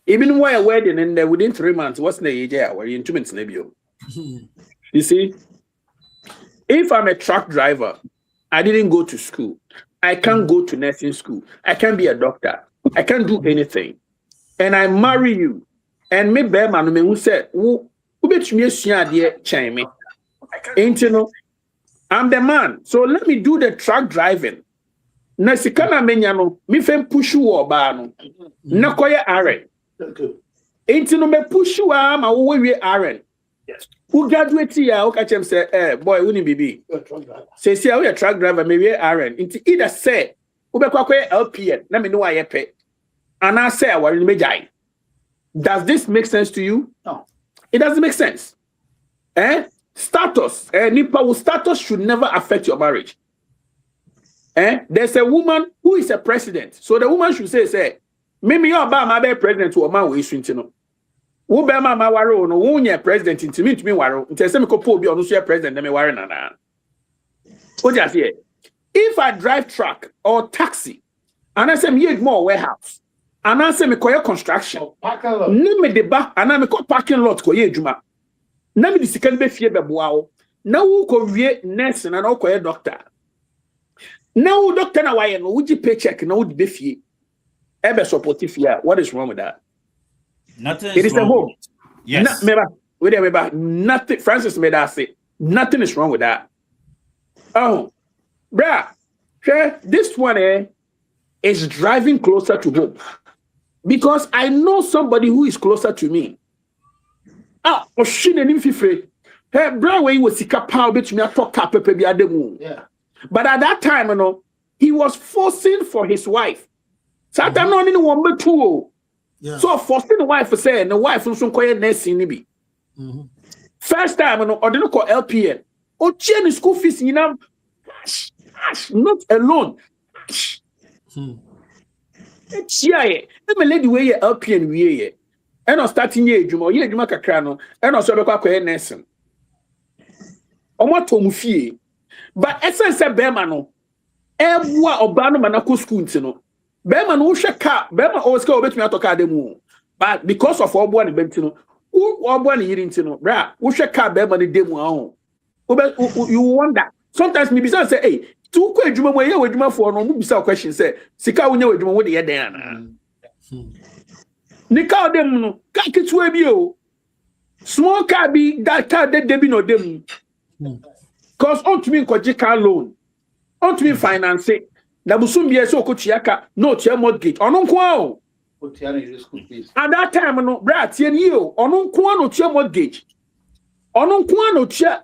[SPEAKER 3] Even why a wedding and within 3 months, what's the age? Where you into minutes You see, if I'm a truck driver, I didn't go to school. I can't go to nursing school. I can't be a doctor. I can't do anything. And I marry you, and me bear man who said, I'm the man, so let me do the truck driving. Na sikana menyano, mi fem push you oba no. Na koye Aaron. Intino me push you ma wo we Aaron. Who graduate ya o ka chem say boy who ni bibi. Say we a truck driver me we Aaron. Inti either say wo be kwakoye LPN na me no aye pe. Ana say awari me jai. Does this make sense to you? No. It doesn't make sense. Status. Status should never affect your marriage. There's a woman who is a president. So the woman should say, Mimi your ba my president to a man we swintino. Wo be ma waro no wo nya president intimi me waro. Ntese me ko po bi onu so president na me ware nana. O just here. If I drive truck or taxi and I say me more warehouse and I say me koye construction. No me deba and I me ko parking lot koye adwuma. Na me disika be fie beboa wo. Na wo ko wie nurse na na ko doctor. Na wo doctor na waye no wo gi paycheck na wo di be fie. Ebe support fie. What is wrong with that?
[SPEAKER 2] Nothing.
[SPEAKER 3] It is a home.
[SPEAKER 2] Yes.
[SPEAKER 3] Nothing. Francis made that say. Nothing is wrong with that. Oh, bruh. This one is driving closer to home because I know somebody who is closer to me. Hey, bro, when he was sick up, yeah. But at that time, he was forcing for his wife. So I don't know. So forcing the wife to say, and the wife also quiet nursing. First time, or didn't call LPN. Or change school fees, not alone. chia e me lady we LPN we and starting ye adwuma ye adwuma kakra no and so be kwa nursing omo tom fie but essence bema no ebua oba no manako school ntino bema no hwe ka bema o ska obetumi atoka ademu but because of obo ne bentino obo ne yiri ntino bra wo hwe ka bema ne demu ahụ you wonder sometimes me bisa say hey tu ko adwuma mo ye adwuma for no mo bisa question say sika wo nya adwuma wo de ye den ana nika dem no ka kitu abi o small car bi that car de bi no dem cause on to me kwaje car loan on to me finance na busum bi so okotua ka no tia mortgage ono nko a o otia na school fees at that time no bra tie ni o ono nko a no tia mortgage ono nko a no tia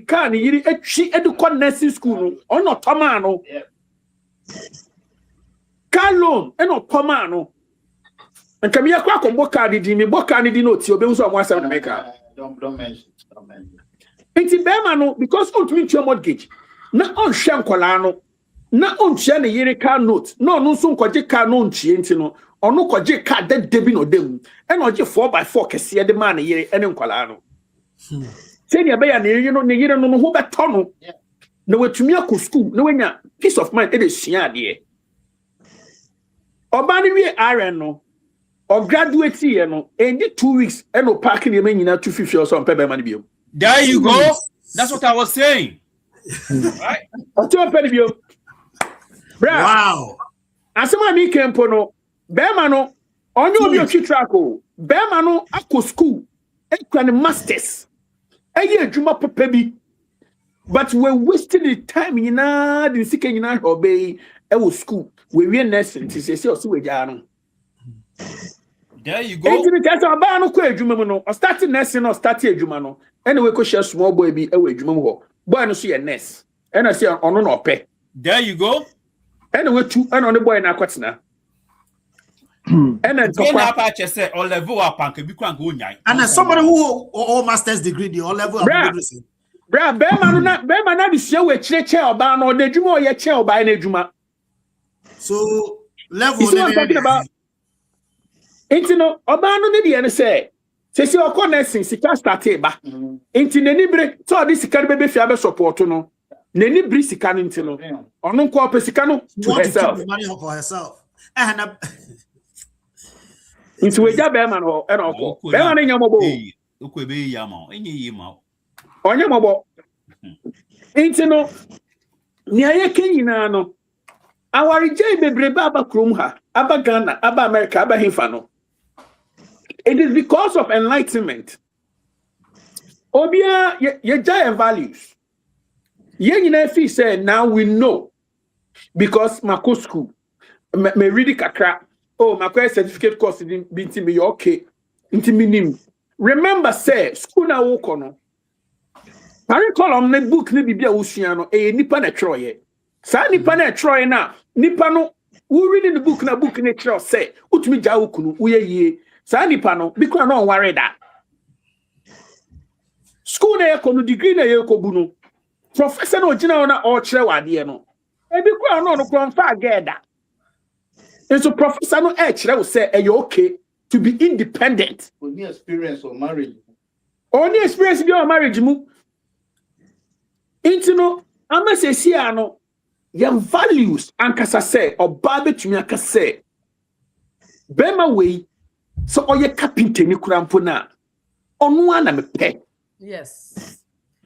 [SPEAKER 3] car ni yiri atwi edukọ nursing school no ono toma no car loan eno toma no nka me yakwa kombo card di me bo card di no ti obe nso amwasem na meka don't mention Enti bema no because on to me your mortgage na on hwe nkola no na on hwe na yere car note no no so nkoje car no nchie enti no ono koje car de debi no dem e na oje 4x4 kese de ma na yere ene nkola no say dia be ya na yere no ho beto no na watumi akọ school na wanya peace of mind e de sua ade oba ni wi RN no or graduate here no in 2 weeks e no park ni nyina 250 or so on pebe man biom.
[SPEAKER 2] There you go. That's what I was saying. Right?
[SPEAKER 1] Wow.
[SPEAKER 3] Asema mi kempo no bema no onye obi otwi track o bema no akọ school e kwa ne masters eye adwuma papa bi but we wasting the time nyina the sika nyina obey e wo school we nursing ti say o so we ja no.
[SPEAKER 2] There you go.
[SPEAKER 3] Enti tell say ba no kwa adwuma mu no o start nursing no start adwuma no anyway ko share small boy bi e wo adwuma mu ho boy no so ye nurse e na say ono no ope.
[SPEAKER 2] There you go.
[SPEAKER 3] Anyway tu ana on boy na kwatena and then
[SPEAKER 2] say or level up and be kwank onyai
[SPEAKER 1] and somebody who all master's degree the all level of medicine
[SPEAKER 3] bra bema na bi sia we kireche oba na odadwuma o ye che oba na adwuma
[SPEAKER 1] so level
[SPEAKER 3] about enti no oba no ne de ne say se okọ nursing sika start e ba enti nani bre so di sika be fia be support no nani bre sika no enti no ono nko ope sika no to herself
[SPEAKER 1] money for herself and
[SPEAKER 3] It's we ja bema no e no ko bema ne nyamobo
[SPEAKER 2] okọ ebe ya ma enye yi ma
[SPEAKER 3] onye mobo enti no ni aye kenyina no awari jey bebrebe aba krom ha aba Ghana aba America aba hifa no it is because of enlightenment obia ye giant values ye nyina fi say now we know because mako school me read kakra oh my certificate course binti me okay inti minim remember say school na wo kono curriculum na book na bibia wo sua no e nipa na twerɛ sa nipa na twerɛ na nipa no wo read the book na twerɛ say utumi ja wo kunu wo ye sa nipa no bi kura na on worry da school na ye kono degree na ye kobu no professor na ogina na o kyerɛ wade no e bi kura no kura mfa ageda. And so professor no kyerɛ wo say are you okay to be independent
[SPEAKER 6] only experience of marriage
[SPEAKER 3] bi o marriage mu into no ama say sia no your values ankasa say oba betumi aka say bema we so oye carpenter ni kurampo na onu ana me pe
[SPEAKER 4] Yes.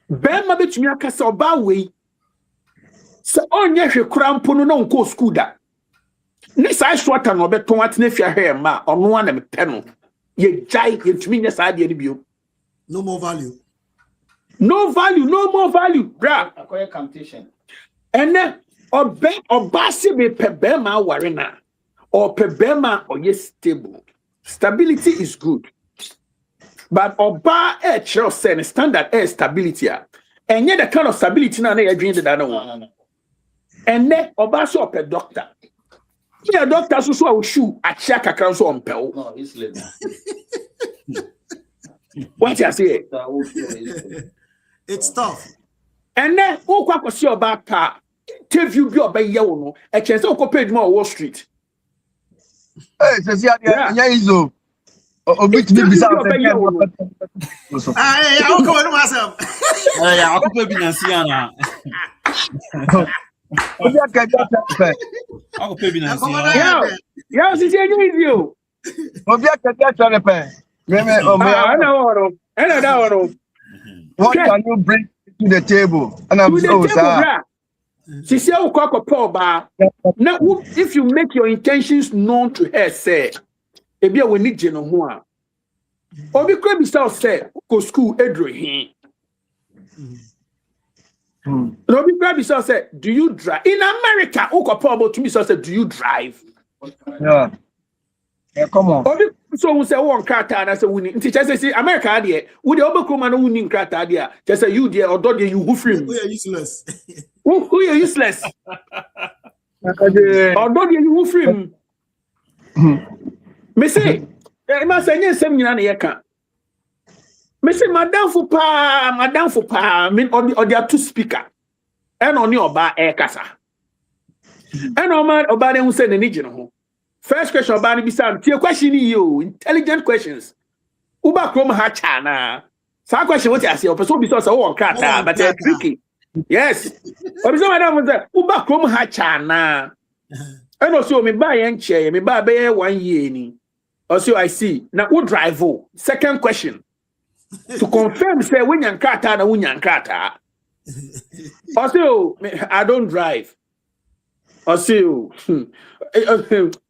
[SPEAKER 3] bema betumi aka say oba we so onye hwe kurampo no na nko school da ne sai swata no beton atene fia hwe ma onu ana me pe no ye jai ye tumi nya sa de ni bio
[SPEAKER 1] no more value
[SPEAKER 3] no more value bra
[SPEAKER 6] acquire competition
[SPEAKER 3] and then oba se be pe bema ware na or pe bema oye stable stability is good but oba kyerɛ say standard stability and yet the kind of stability na you dream that no and then oba so pe doctor yeah doctor so a shoe achia kakra so on pel
[SPEAKER 6] no it's late
[SPEAKER 3] what you say
[SPEAKER 1] it's tough
[SPEAKER 3] and then who kwa see oba ka interview bi oba ye wo no e kyerɛ sɛ okɔ page ma Wall Street
[SPEAKER 5] Hey, so see, yeah, izo. Obi to be beside.
[SPEAKER 1] Hey, I'll go to myself.
[SPEAKER 2] Yeah, I'll pay Binansiana.
[SPEAKER 5] Obi akaja tepe.
[SPEAKER 2] I'll pay Binansiana.
[SPEAKER 6] Yeah, see you.
[SPEAKER 5] Obi akaja tepe.
[SPEAKER 6] I know.
[SPEAKER 5] What can you bring to the table? And I'm so sad.
[SPEAKER 6] Now, if you make your intentions known to her, say, "Ebi we need you no more." Obi could be say, "Go school, Edre." Obi could be say, "Do you drive?" In America, Okopo to me say, "Do you drive?"
[SPEAKER 5] Yeah. Yeah, come on.
[SPEAKER 6] Obi so we say one krata and I say we need. Teacher say America there, we the Obi Kroma no winning krata there. Just say you there or do you who free?
[SPEAKER 1] We are useless.
[SPEAKER 6] Who are useless? Or do you who free? Me say, I say yes, some nyina na yeka. Me say madam for pa, mean or there two speaker. And on your bar air kasa. And on man oba dem say na ni gino ho. First question about the Bisam. Your question you intelligent questions. Uba Chrome Hachana. Some question what I say, or person because of one kata, but they're tricky. Yes. But some madam was there. Uba Chrome Hachana. And also me buy and chair, me buy 1 year ni. Also I see. Now who drive? Second question. To confirm say when you kata na when you kata. Also I don't drive. Also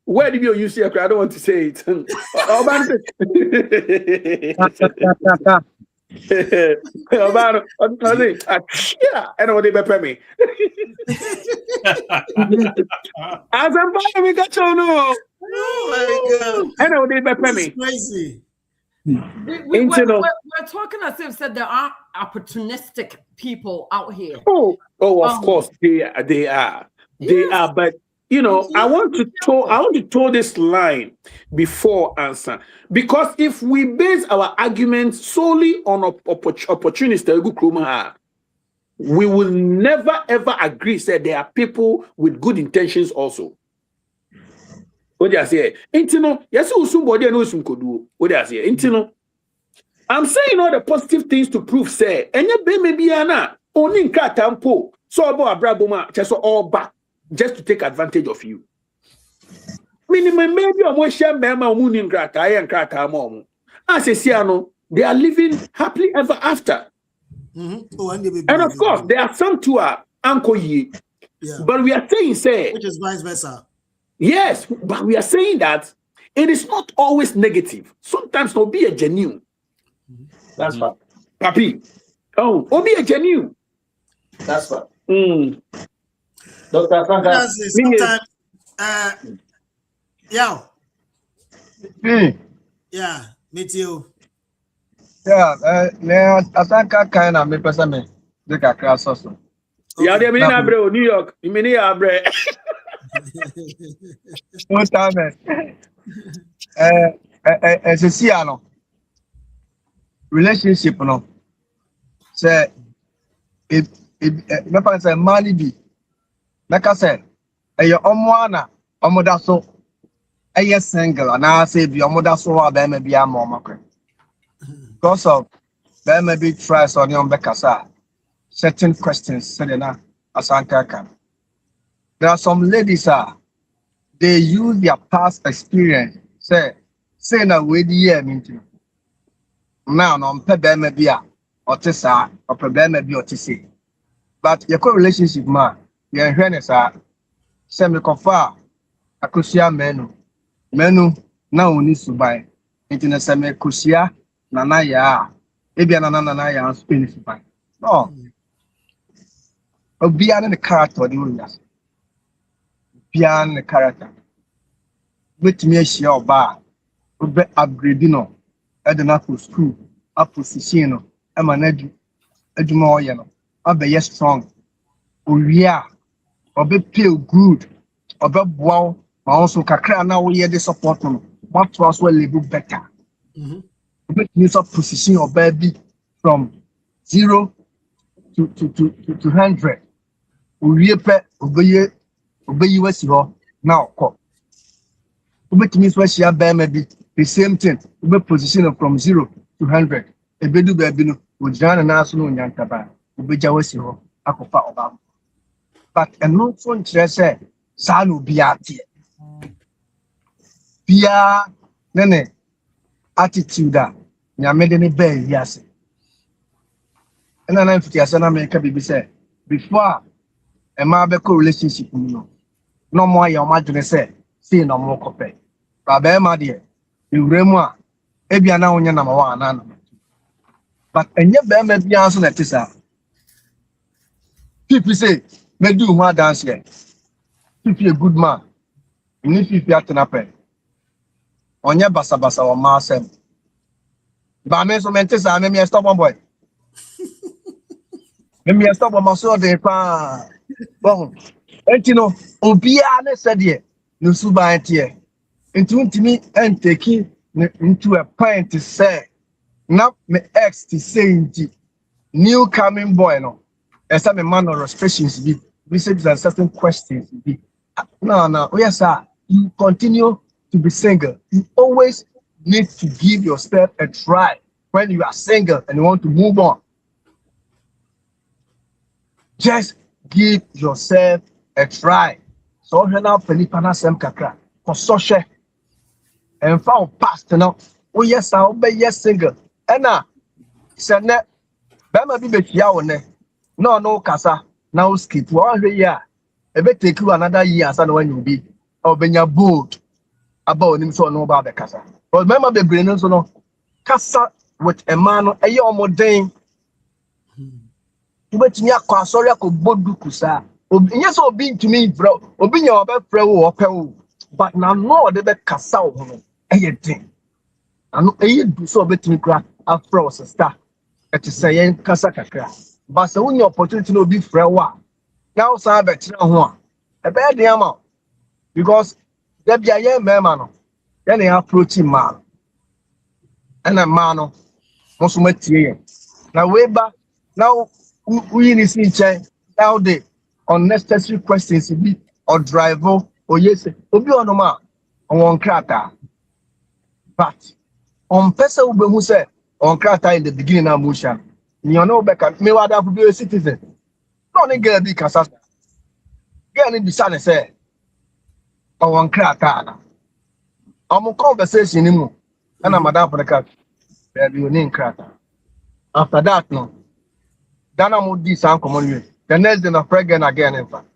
[SPEAKER 6] where did you use your? I don't want to say it. Yeah, I know they pay me. As I'm buying me, got you know.
[SPEAKER 1] Oh my God!
[SPEAKER 6] I know they pay me.
[SPEAKER 1] Crazy.
[SPEAKER 4] We're talking as if said there are opportunistic people out here.
[SPEAKER 6] Oh, of course they are. They are, but. You know, I want to toe this line before answer, because if we base our arguments solely on opportunities, we will never ever agree. That there are people with good intentions also. What do you say? Intino, yes, somebody knows some could do. What do you say? Intino, I'm saying all the positive things to prove. Say, and you be maybe ana only in katampo so about abraboma just all back. Just to take advantage of you. Minimum maybe I'm going share mema munin grata and grata mom. As a siano, they are living happily ever after. And of course, there are some to our uncle ye. Yeah. But we are saying, say,
[SPEAKER 1] which is vice versa.
[SPEAKER 6] Yes, but we are saying that it is not always negative. Sometimes it'll be a genuine. That's what. Papi. Oh, it'll be a genuine. That's what. Dr. Franka,
[SPEAKER 1] sometimes, yeah. Yeah, me too.
[SPEAKER 5] Yeah, I think I kind of me person the kakra so.
[SPEAKER 6] Yeah, they mean bro, New York. You mean bro.
[SPEAKER 5] No time. See ano. Relationship no. Say if me pan say money be. Like I said, a omwana omodaso a single and I say be omodaso or there may be a more because of there may be tries on your Becasa. Certain questions said enough as Anka. There are some ladies they use their past experience, say na way the year meeting. Now on there may be a or tessa or there may be or to say. But your relationship man. Yeah, hwene sa semi kofa akosia menu na oni subai intine semi kosia na ya ebia na ya spin subai no obia na character di unyas bia na character betimi ahia oba obe upgrade no edena for school a position no e manage adwuma oye no abe strong oria obe feel good obe bow ma also kakra na we the support no what was well live better obe use up position or baby from 0 to 100 owie pe obeye wasi ho now ko Ubet means where she bear maybe the same thing. Ube position from 0 to 100. Ebedu bebino, Ujana Nasu Yantaba, Ubejawasi, Akofa Obam. But a no phone treasure, Salu Biati. Bia Nene attitude, Yamedene Bay, yes. And then I'm 50 as an American baby said, before a Mabeko relationship, no more your margin say, see no more copy. Rabbe, my dear, you remember, Ebiana on your number one. But and yet, there may be answer that is people say, may do more dance here. If you're a good man, you need to be at an apple. On your basa or master. But I mean, so many things I may stop one boy. Maybe I stop on my sword. Bon, and you know, Obiane said, yeah, no suba here. Into me and taking into a point to say. Now, my ex to say, new coming boy, no, as I'm a man or restrictions, we said certain questions. No, yes, sir. You continue to be single. You always need to give yourself a try when you are single and you want to move on. Just give yourself a try. So, now, Felipana Sem Kakra, for social and found past now. Oh, yes, I'll be yes single. And now, said that Bama be Yaone. No, Casa, now skip 1 year. A bit take you another year as I know when you be, or when you're bored about him, so no about the Casa. But remember the brain, so no Casa with a man, a year more day. You bet me a sorry, I could bodu Kusa. Yes, or being to me, bro, or being your best friend or pell. But now, no, the best Casa, a thing. I know a do so bet me crack after us a star. At the saying Casa Kakra. But so when your opportunity no be for a while. Now, sir, bet no a bad amount because there be a young man, then they approach him, man, and a man, also met here. Now, way back now, we need to change now the unnecessary questions be or driver or yes, or be on the man on one crater. But on person who said on crater in the beginning of motion, you know, back me what have be a citizen. Don't get the Casa. Get in the sun and say, or one crater. I'm a conversation anymore. And I'm madam for the cat. There be a name crater. After that, no. Then I'm with this uncommon. The next day, I'm pregnant again, in fact.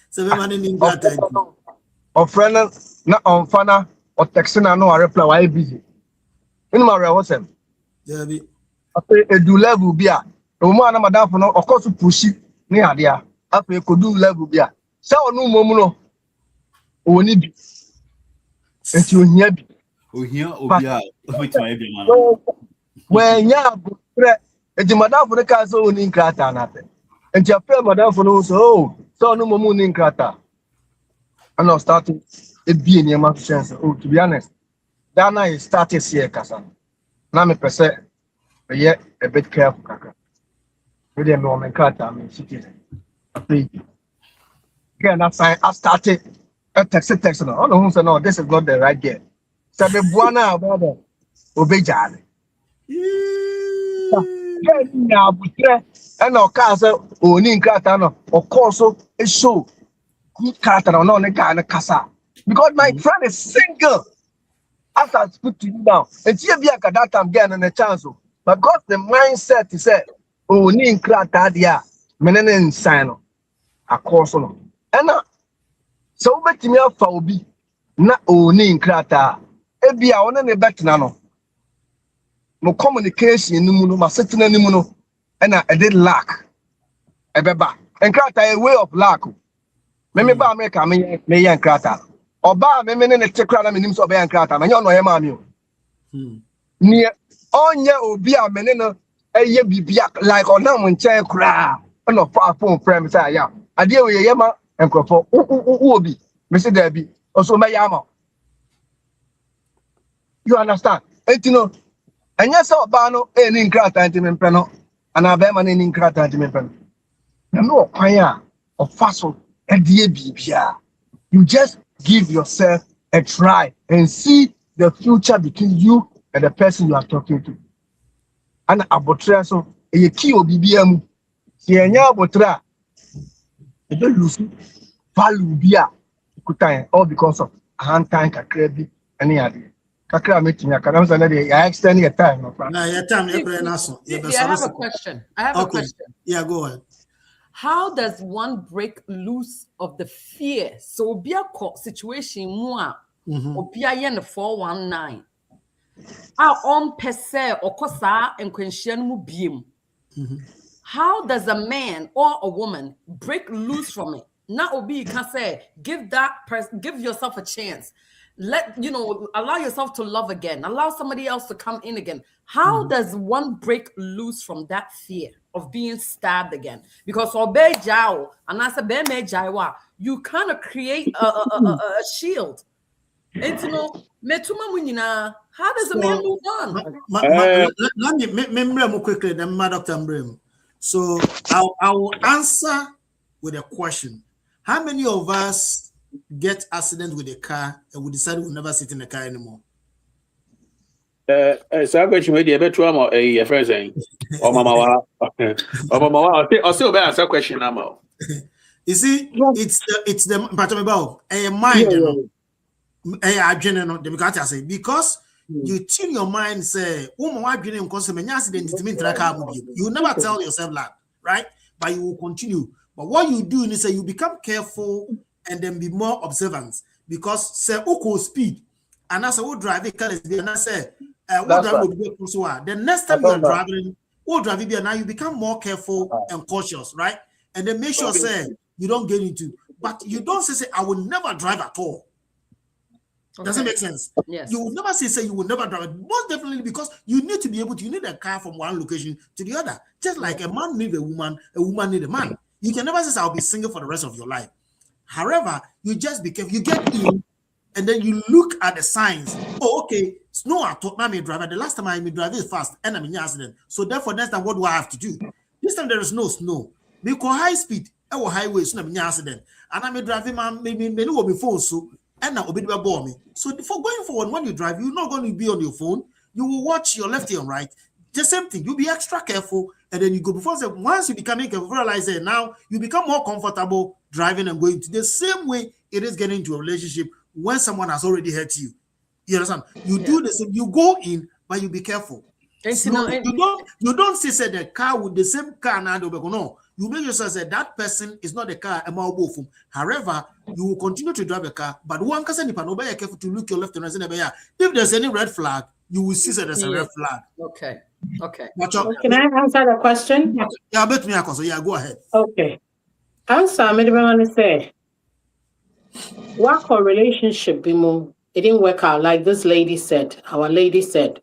[SPEAKER 1] So, we in that
[SPEAKER 5] or friend, not on fana or texting, I know I reply, why busy. In my real wasn't.
[SPEAKER 1] Yeah, be
[SPEAKER 5] a do level beer. The woman, madam for no, of course, push it near there. After could do level beer. So, no momo. Oh, need and you hear me.
[SPEAKER 2] Oh, here, Obia, which my man.
[SPEAKER 5] When you have a madam for the castle in Crata, nothing. And your friend, madam for no, so no moon in Crata. I'm not starting it being your mouth chance. Oh, to be honest, Dana is started here, Cassan. Now, me per se, but yet a bit careful, Kaka. With a Norman Crata, I mean, citizen. Again, that's I started a text. No, no, so no, this is not the right game. So the Buana about the Obejan. Now, and no castle, or in Cratano, or Corso, a show. Good Cratano, no, the guy in the Casa. Because my friend is single. After I speak to you now, and see if you can that time getting a chance. But because the mindset is said, oh, in Cratadia, Menen Sino, a Corso. And so, bet me up for be not owning Crata. Ebi a one ne bet na no no communication ni mu no ma setena ni mu no and I did lack ebeba enkrata a way of lack me ba America me yan enkrata oba me ne tekra na me nim so ba enkrata me no ye ma me o ni onye obi a me ne no eye bibia like ona mo nche kra no phone frame say ya ade we ye ma enkrofo obi me say there be also me ya ma. You understand? And you know, and yes, Bano, any crata antimempeno, and I bear in crata antimempeno. No, quire or fossil, and dear bibia. You just give yourself a try and see the future between you and the person you are talking to. And abotra so a key will be BM. Sienya abotra. You don't lose value beer. All because of hand time kakrebi any idea. Kakra meeting ya kadam sanade I extend your time.
[SPEAKER 1] Now your time you
[SPEAKER 4] I have a question. A question.
[SPEAKER 1] Yeah, go ahead.
[SPEAKER 4] How does one break loose of the fear? So be a situation more or be a 419. Our own per se or cosa and question beam. How does a man or a woman break loose from it? Not obi can say give that person, give yourself a chance. Allow yourself to love again. Allow somebody else to come in again. How does one break loose from that fear of being stabbed again? Because obey jao and as a beme jaiwa, you kind of create a shield. And how does a man move on?
[SPEAKER 1] Let me remember quickly, then Dr. Mbrim. So I will answer with a question. How many of us get accident with a car and we decide we'll never sit in a car anymore?
[SPEAKER 3] So question with the better a friend saying, "Oh mama, I'll still be answer question now."
[SPEAKER 1] You see, it's the about a mind, because you tune your mind say, you never tell yourself that, right? But you will continue. But what you do is say you become careful and then be more observant, because say uko speed and as I will drive it and I say the next time you are driving, now you become more careful and cautious, right? And then make sure say you don't get into, but you don't say I will never drive at all. Does it make sense?
[SPEAKER 4] Yes.
[SPEAKER 1] You will never say you will never drive. Most definitely, because you need to be able to, you need a car from one location to the other. Just like a man needs a woman needs a man. You can never say I'll be single for the rest of your life. However, you just be careful. You get in and then you look at the signs. Oh, okay. Snow I taught me driver. The last time I drive is fast and I'm in an accident. So therefore, next time, what do I have to do? This time there is no snow. Because high speed, our highway is not an accident. And I'm driving my many will be phone so. And now me. So for going forward, when you drive, you're not going to be on your phone. You will watch your left and right. The same thing. You'll be extra careful, and then you go before. So once you become careful, realize that now you become more comfortable driving and going to the same way it is getting into a relationship when someone has already hurt you. You understand? You do the same. You go in, but you be careful. So you don't say the car with the same car now. No. You make yourself say that person is not the car. However, you will continue to drive a car, but one person be careful to look your left and right. If there's any red flag, you will see that there's a red flag.
[SPEAKER 4] Okay.
[SPEAKER 7] Can I answer the question?
[SPEAKER 1] Yeah, bet me. Yeah, go ahead.
[SPEAKER 7] Okay. Answer. I want to say, what for relationship? It didn't work out like this lady said. Our lady said,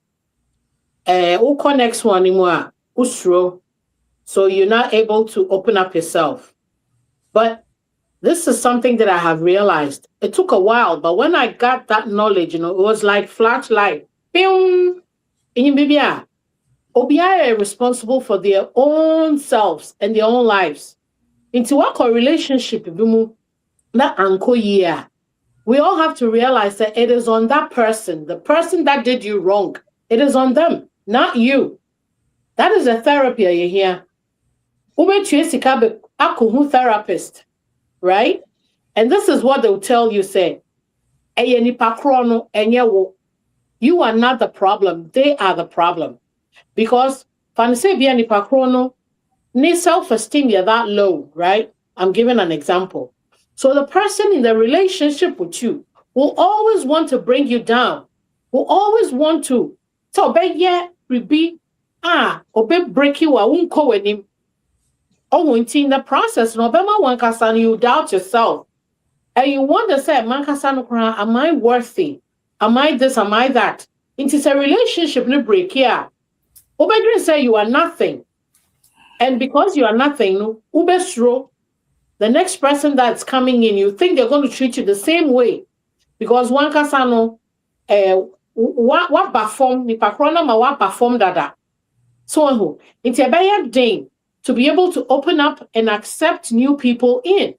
[SPEAKER 7] who connects one anymore? Usro. So you're not able to open up yourself. But this is something that I have realized. It took a while, but when I got that knowledge, it was like flashlight. Pew! Obia are responsible for their own selves and their own lives. Into what relationship, that uncle year, we all have to realize that it is on that person, the person that did you wrong. It is on them, not you. That is a therapy you hear. Therapist, right? And this is what they'll tell you, say, you are not the problem, they are the problem. Because self-esteem you're that low, right? I'm giving an example. So the person in the relationship with you will always want to bring you down, will always want to break you, I won't call him. Oh, in the process, you doubt yourself. And you wonder, say, am I worthy? Am I this? Am I that? It is a relationship no break here. Obedrin say you are nothing. And because you are nothing, the next person that's coming in, you think they're going to treat you the same way. Because one kasano, what perform, what perform that. So, it's a bad day to be able to open up and accept new people in.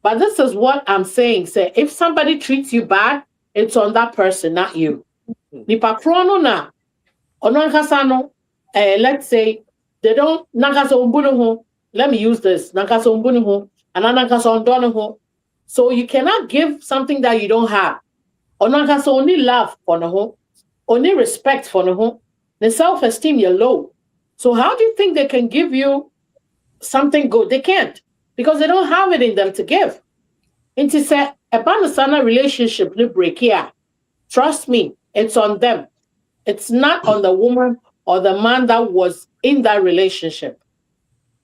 [SPEAKER 7] But this is what I'm saying. Say, if somebody treats you bad, it's on that person, not you. Nipa krono na onankasa no let's say they don't nankasa ombunu ho. Let me use this. Nankasa ombunu ho and nankasa ondono ho. So you cannot give something that you don't have. Onankasa only love for no ho, only respect for no ho. The self-esteem you're low. So how do you think they can give you something good? They can't, because they don't have it in them to give. And to say a banasana relationship will break here. Trust me, it's on them. It's not on the woman or the man that was in that relationship.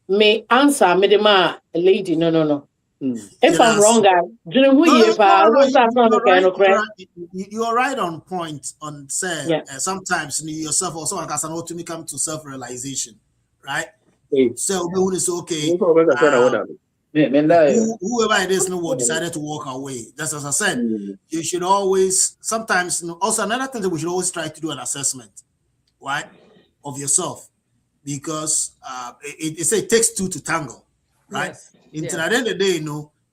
[SPEAKER 7] May answer me the man, a lady. No. If I'm wrong,
[SPEAKER 1] you are right on point on say sometimes yourself also can ultimately come to self-realization, right? So when it's okay. Whoever it is no decided to walk away. That's as I said. You should always sometimes also another thing that we should always try to do an assessment, right, of yourself, because it takes two to tango, right? At the end of the day,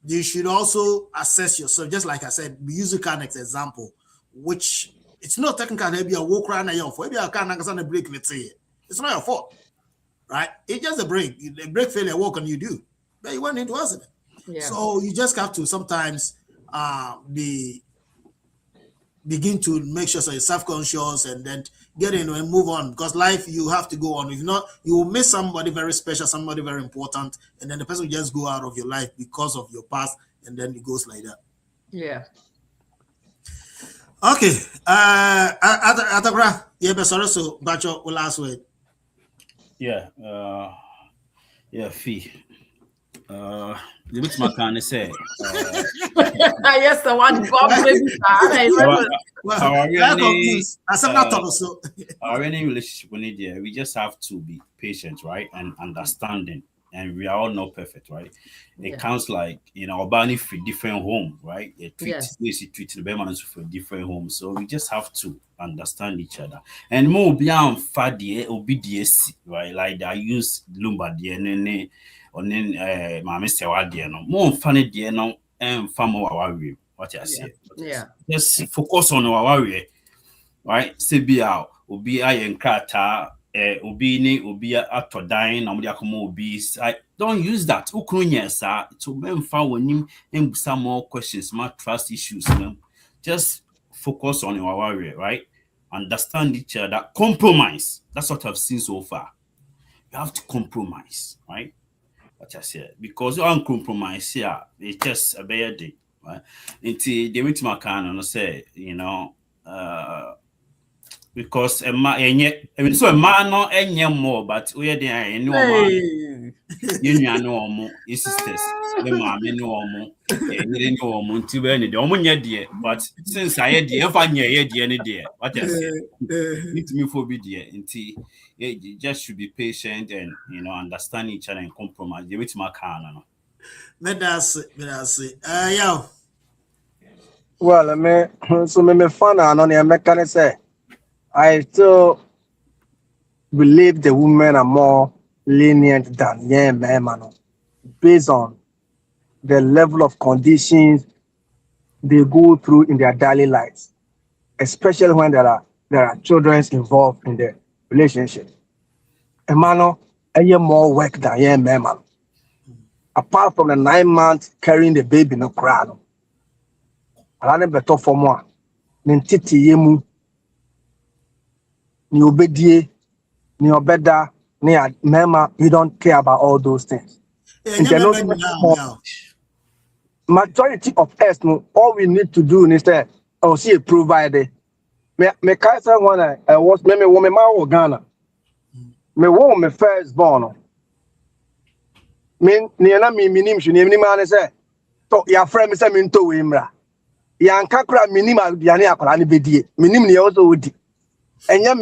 [SPEAKER 1] you should also assess yourself. Just like I said, we use a Carnex example, which it's not technical. Maybe a walk around a for maybe a car on a break. Let's say it's not your fault, right? It's just a break. The break failure, what can you do? But you went into accident. So you just have to sometimes begin to make sure you're self-conscious and then get in and move on, because life, you have to go on. If not, you will miss somebody very special, somebody very important, and then the person will just go out of your life because of your past, and then it goes like that. Okay. Atabra, sorry, so Bacho will last word.
[SPEAKER 2] Fee. The which man can say
[SPEAKER 4] yes, the one
[SPEAKER 2] our any relationship we just have to be patient, right, and understanding, and we are all not perfect, right? It counts like Obani for different home, right? They treat the Beman for different homes, so we just have to understand each other. And more beyond Fadi obedience, right? Like I use Lumba DNA. On then my Mr. Wadiano, more funny dear no and far our way. What I say, just focus on our warrior, right? CB out, Ubi I and Krata, Ubini, Ubi after dying, Amudiakomo bees. I don't use that. Ukunya, sir, to men found him and some more questions, more trust issues. Just focus on our warrior, right? Understand each other, compromise. That's what I've seen so far. You have to compromise, right? I said, because you uncompromise here, it's just a bad day, right? Until they went to my can and say, because a man, so a man no any more, but we are there no more. You know more, your sisters, the mammy no more, you know more to be any dear, but since I had the any dear, what I said, need me for be dear, until you just should be patient and understand each other and compromise. You with my car,
[SPEAKER 1] That's yeah.
[SPEAKER 5] Well, I mean, so me fun on the mechanic say. I still believe the women are more lenient than men, based on the level of conditions they go through in their daily lives, especially when there are children involved in the relationship. A man, more work than men. Apart from the 9 months carrying the baby no crown, I don't better for more. Nintiti yemu. Ni obedie, ni obeda, ni mema, we don't care about all those things. Majority of us, all we need to do is that see a provider. Me kaisa one I was me woman ma Ghana. Me wo me first born. Me ni na me minim hwe ni man say to ya friend me say me nto we mra. Ya nka kra minim aduane akwara ne bedie. Minim ne also odi. And you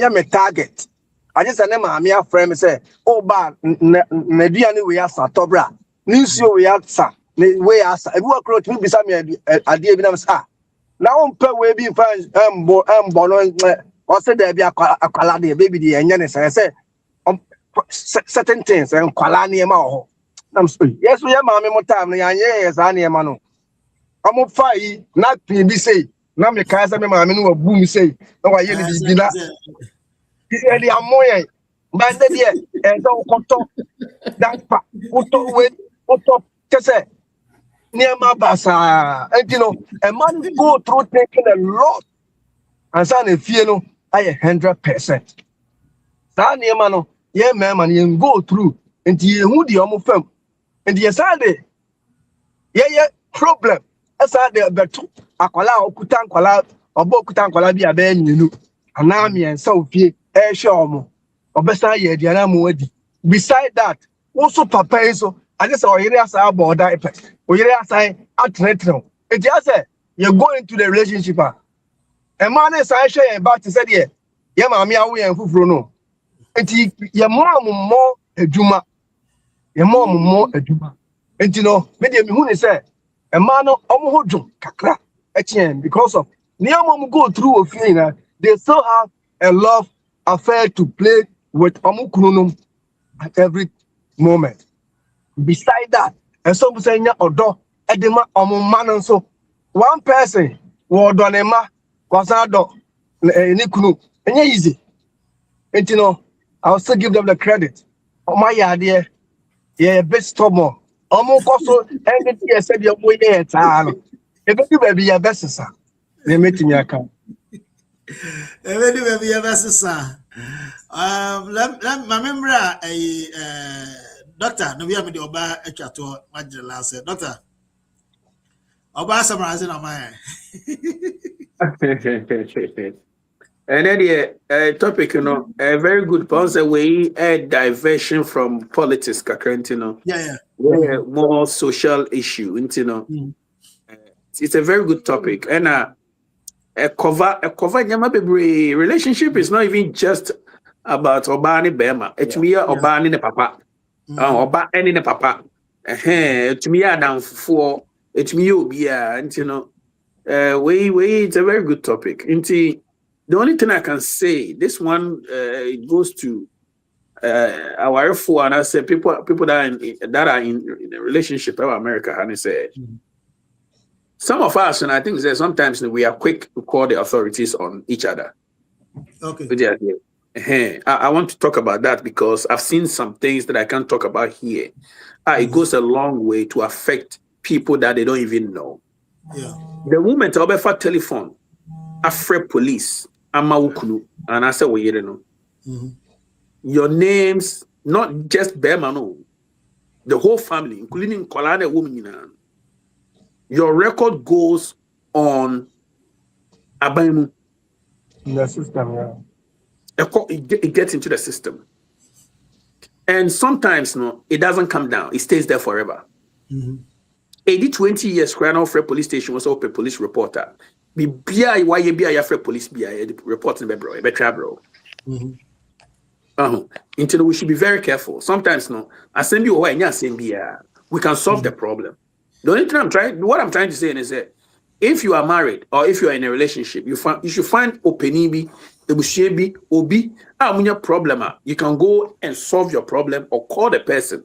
[SPEAKER 5] me target. I just name my friend say, oh, bad, Nediani we are Satobra. Nusio we are sa, we are sa. If you are close to me, beside me, I did sa. Now, per way being fine, bono, or said there be a quality, baby, the Yanis. I say, certain things and quality. I'm sorry. Yes, we are mammy more time. Yes, I am man. I'm up fire, not be say. Now me casa me mammy no boom say. No, I hear the dinner. The amoy. But then, yeah, and don't control that part. What up, just say. Near my basa. And you know, a man go through taking a lot. And son, if you know, I 100%. Son, yeah, man, yeah, man, you go through. And you who the homo firm. And the Sunday, yeah, problem. As I the better, Aquala, Kutan Quala, or Bokutan Quala be a ben, you know, and Nami and Sophie, Air Shawmo, or Bessa, Diana Moody. Beside that, also Papa, so I just saw here as our border, or here as I at retro. It just said, you're going to the relationship. A man is I share about to say, yeah, mammy, away and Fufrono. And your mom more a Juma. Your mom more a Juma. And you know, medium who said, a man of Omohojum, Kakra, Etienne, because of near mom go through a feeling, they still have a love affair to play with Omukunum at every moment. Beside that, and some saying, Odo, Edema, Omuman, so one person, Wardonema, Kwasado, Nikunu, and easy. And you know, I'll still give them the credit. Oh, my idea, yeah, best more. Almost also, anything I said, you're way there. If you baby, your best, sir. They make me account.
[SPEAKER 1] Baby, your best, sir. Let my member, doctor, no, we have the Oba Echato, Major said, Doctor Oba summarizing on my.
[SPEAKER 3] And then the topic, you know, a very good point. We a diversion from politics, you know.
[SPEAKER 1] Yeah.
[SPEAKER 3] More social issue, you know. It's a very good topic, and a cover. Relationship is not even just about Obani Bema. It's me Obani ne papa. Oba any ne papa. To me down for it's me obia, and you know. It's a very good topic. The only thing I can say, this one it goes to our F4, and I say people that are in a relationship in America, and I say some of us, and I think that sometimes we are quick to call the authorities on each other. Okay. I want to talk about that because I've seen some things that I can't talk about here. It goes a long way to affect people that they don't even know.
[SPEAKER 1] Yeah.
[SPEAKER 3] The woman to for telephone, afraid police, Amawukunu, and I said, well, you know, your names, not just Bermano, the whole family, including Kolane woman, your record goes on Abaimu.
[SPEAKER 5] The system, yeah.
[SPEAKER 3] It gets into the system. And sometimes, no, it doesn't come down. It stays there forever. 20 years, Crown Free Police Station was open police reporter. Be BI Free Police BI reporting bro. Until we should be very careful. Sometimes no, assembly or we can solve the problem. The only thing what I'm trying to say is that if you are married or if you are in a relationship, you should find openibi, ebushebi, obi, problem. You can go and solve your problem or call the person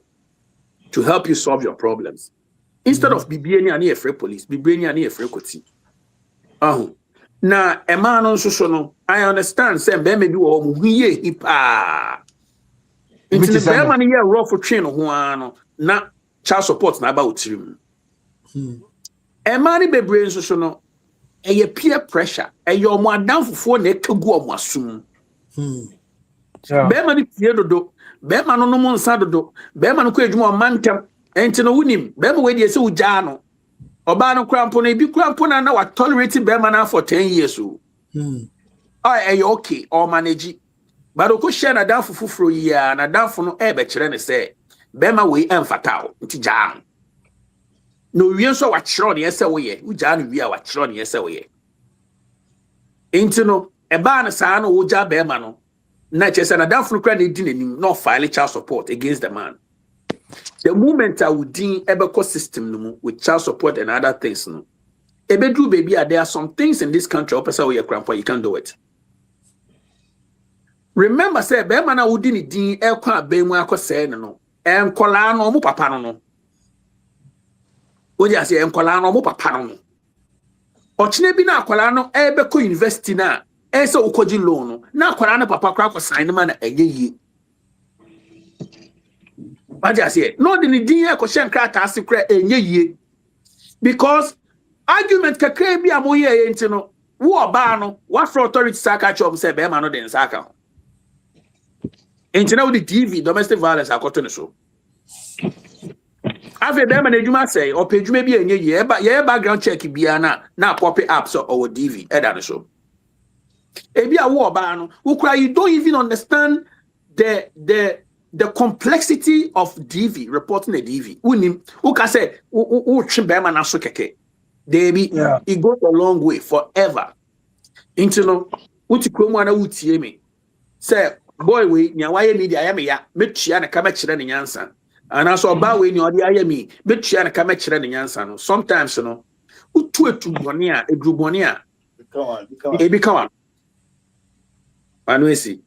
[SPEAKER 3] to help you solve your problems. Instead of bibiani ani free police, bibiani ani free koti. Na a man also no, I understand. Say maybe wo muhiye hipa. Into the man here raw for train no na child support na about him. A man be brain so no, a peer pressure. A your more down for na kagu o asum. Be man tie dodo, be man no mo nsa dodo, be man ko adwuma mantem. Enti no wunim be ma we dey say ugya no oba no krampo na bi krampo na wa tolerate be ma na for 10 years o okay or manage but o ko share na dan fufufuro yi a na dan fo no e be kire ne say be ma we emfata o nti gya no wie so wa kire ne yese wo ye ugya no wie a wa kire ne yese wo ye enti no e ba na sa no ugya be ma no na chese na dan fo kra na di nanim no file child support against the man. The moment I would deem Ebeco system with child support and other things, no. Ebedu baby, there are some things in this country, you can't do it. Remember, say, Bemana would deem aircraft being say no. enkola no mo papa no o just say enkola no mo papa no ochine bi na akola no ebe ko university na ese ukoji loan no na akola no papa kra ko sign ma na eyeyi I just say no the din e ko hye nkrata ase kra eyeyi because argument kakra bi amoye enti no wo oba no what for authority saka chom say be ma no den saka enti na wo the DV domestic violence akoto ne so ave be ma na adwuma say o pe adwuma bi enye ye background check bia na pop up so or DV eda no so e bia wo oba no wo kura you don't even understand the complexity of DV reporting a DV unim who can say who trim be ma na so keke Debbie, it goes a long way forever. Into no, uti kromo na utie me. Say, boy, we nya why media ya me ya, metia na kama chire ne nyansa. Ana so ba we ni odi aye me, metia na kama chire ne nyansa no. Sometimes no, utu etubone a, edrubone a. E bi kawan. Anwesi.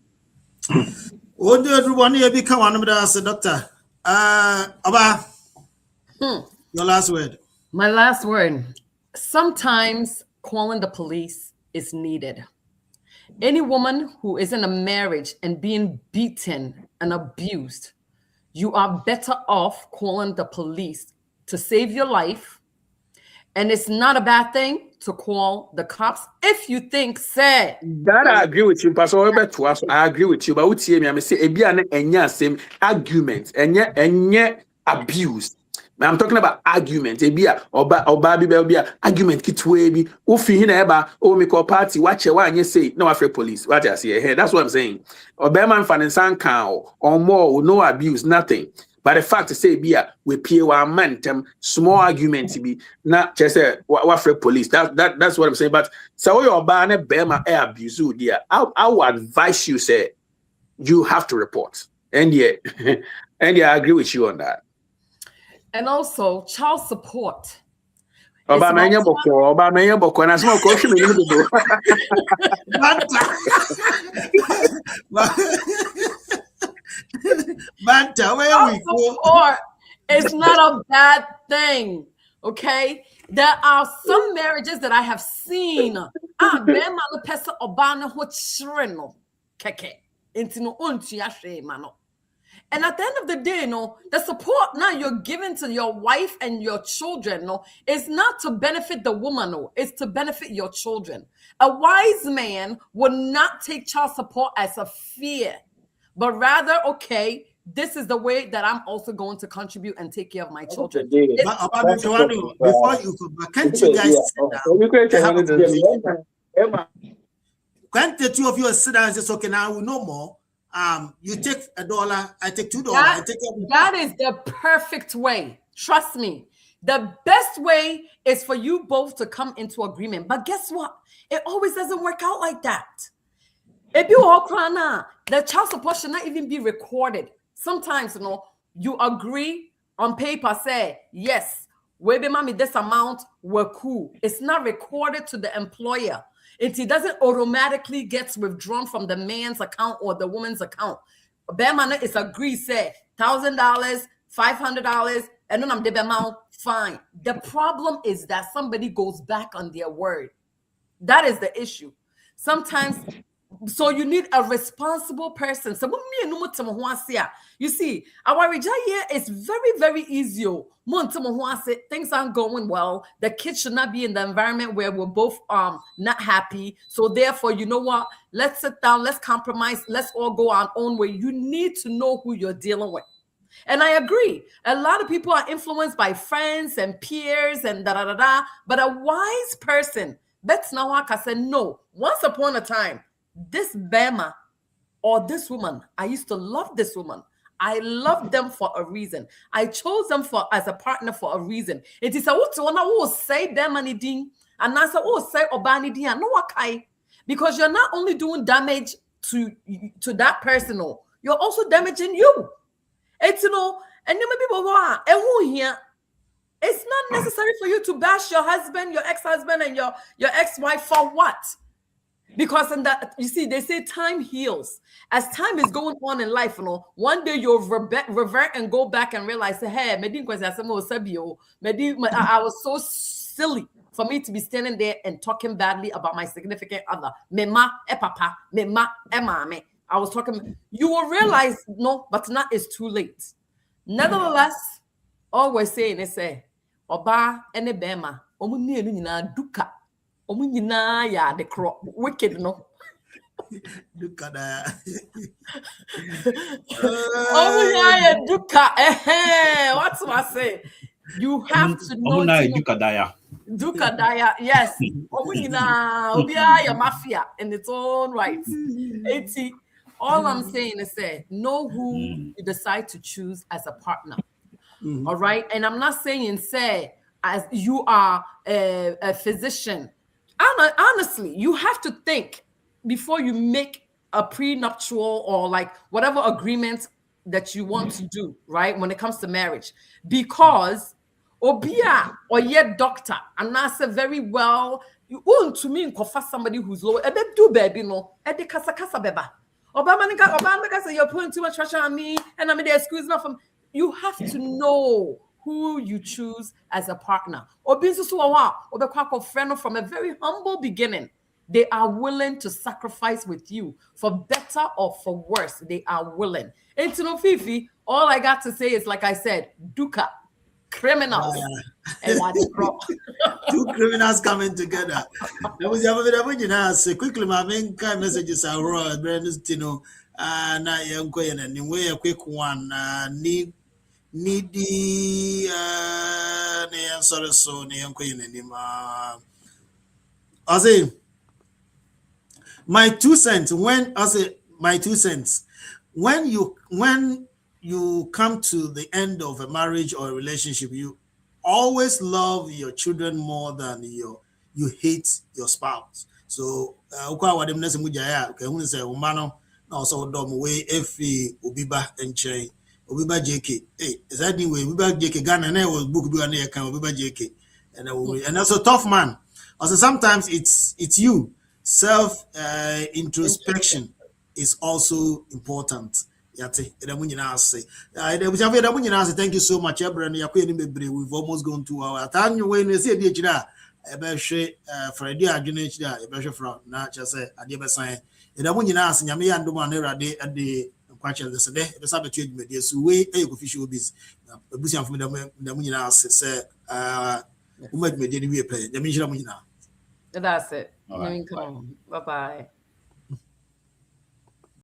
[SPEAKER 1] Odo edrubone e bi kawan no da say doctor. Oba. Your last word.
[SPEAKER 4] My last word. Sometimes calling the police is needed. Any woman who is in a marriage and being beaten and abused, you are better off calling the police to save your life. And it's not a bad thing to call the cops if you think, say.
[SPEAKER 3] That I agree with you, Pastor. I agree with you. But what you mean? I say, enya same argument, enya abuse. I'm talking about argument. Ebia oba bi argument kitwe bi. Ufi hina eba o me call party watch e wan say no afraid police. What I say here. That's what I'm saying. Oba man fan san kan or more no abuse nothing. But the fact to say bia we pay one man small argument be na just say what afraid police. That's what I'm saying. But so your oba na be ma abuse you there. I would advise you say you have to report. And yeah, I agree with you on that.
[SPEAKER 4] And also, child support.
[SPEAKER 3] Obama boko na some ko hwe me do.
[SPEAKER 1] Banta, where we go?
[SPEAKER 4] Support is not a bad thing, okay? There are some marriages that I have seen. Bema no pesa obana ho chire no keke. Enti no ontua hwe ma no. And at the end of the day, the support now you're giving to your wife and your children, is not to benefit the woman, it's to benefit your children. A wise man would not take child support as a fear, but rather, okay, this is the way that I'm also going to contribue and take care of my children.
[SPEAKER 1] Before you come, can't you guys sit down? Can't the two of you sit down and say, okay, now we know more. You take $1, I take $2. I take everything.
[SPEAKER 4] That is the perfect way. Trust me. The best way is for you both to come into agreement. But guess what? It always doesn't work out like that. If you all cry, the child support should not even be recorded. Sometimes, you agree on paper, say, yes, we be mommy this amount, we're cool. It's not recorded to the employer. It doesn't automatically get withdrawn from the man's account or the woman's account. Bemana is agreed, say $1,000, $500, and then I'm the amount, fine. The problem is that somebody goes back on their word. That is the issue. Sometimes, so you need a responsible person. So you see, our here is very, very easy. Things aren't going well. The kids should not be in the environment where we're both not happy. So therefore, you know what? Let's sit down, let's compromise, let's all go our own way. You need to know who you're dealing with. And I agree. A lot of people are influenced by friends and peers and da-da-da-da. But a wise person, that's now I said, no, once upon a time, this Bema or this woman, I used to love this woman. I love them for a reason. I chose them as a partner for a reason. It is a what to say them anything, and I say say obani dia no wakai, because you're not only doing damage to that person, you're also damaging you. It's and then people go here. It's not necessary for you to bash your husband, your ex-husband, and your ex-wife for what? Because in that, you see, they say time heals. As time is going on in life, one day you'll revert and go back and realize, hey, I was so silly for me to be standing there and talking badly about my significant other. Mema, papa, mema, mame. I was talking. You will realize, no, but now it's too late. Nevertheless, all we're saying is, Oba ene bema, omuni enu duka. Omunyina ya the wicked no.
[SPEAKER 1] Look at that.
[SPEAKER 4] Omunyina duka. What's I say? You have to know. Duka daya, yes. Omunyina obia ya mafia in its own right. All I'm saying is know who you decide to choose as a partner. All right, and I'm not saying as you are a physician. Honestly, you have to think before you make a prenuptial or like whatever agreement that you want to do, right? When it comes to marriage, because obia or yet doctor, and that's a very well. You want to mean somebody who's low. I bet do baby no. I de kasa beba. Obama say you're putting too much pressure on me, and I'm there squeezing off from. You have to know who you choose as a partner. From a very humble beginning, they are willing to sacrifice with you for better or for worse. They are willing. And to know Fifi, all I got to say is, like I said, Duka, criminals.
[SPEAKER 1] Two criminals coming together. That was the quickly. My main kind messages are raw. Brandon, na young Koyan and a quick one. Needy sorry so I say my 2 cents when you come to the end of a marriage or a relationship, you always love your children more than you hate your spouse. So also dom way efi obiba enche Obiba JK. Hey, is that anyway? Obiba JK Ghana and I was book do an account Obiba JK. And also tough man. Also sometimes it's you. Self introspection is also important. Yate. Thank you so much. We've almost gone 2 hours. Time when we see the Friday from at the question this day, the subject media so way official business. Busian from the Munina said, who might be the play. The Mishra Munina.
[SPEAKER 4] That's it. Bye bye.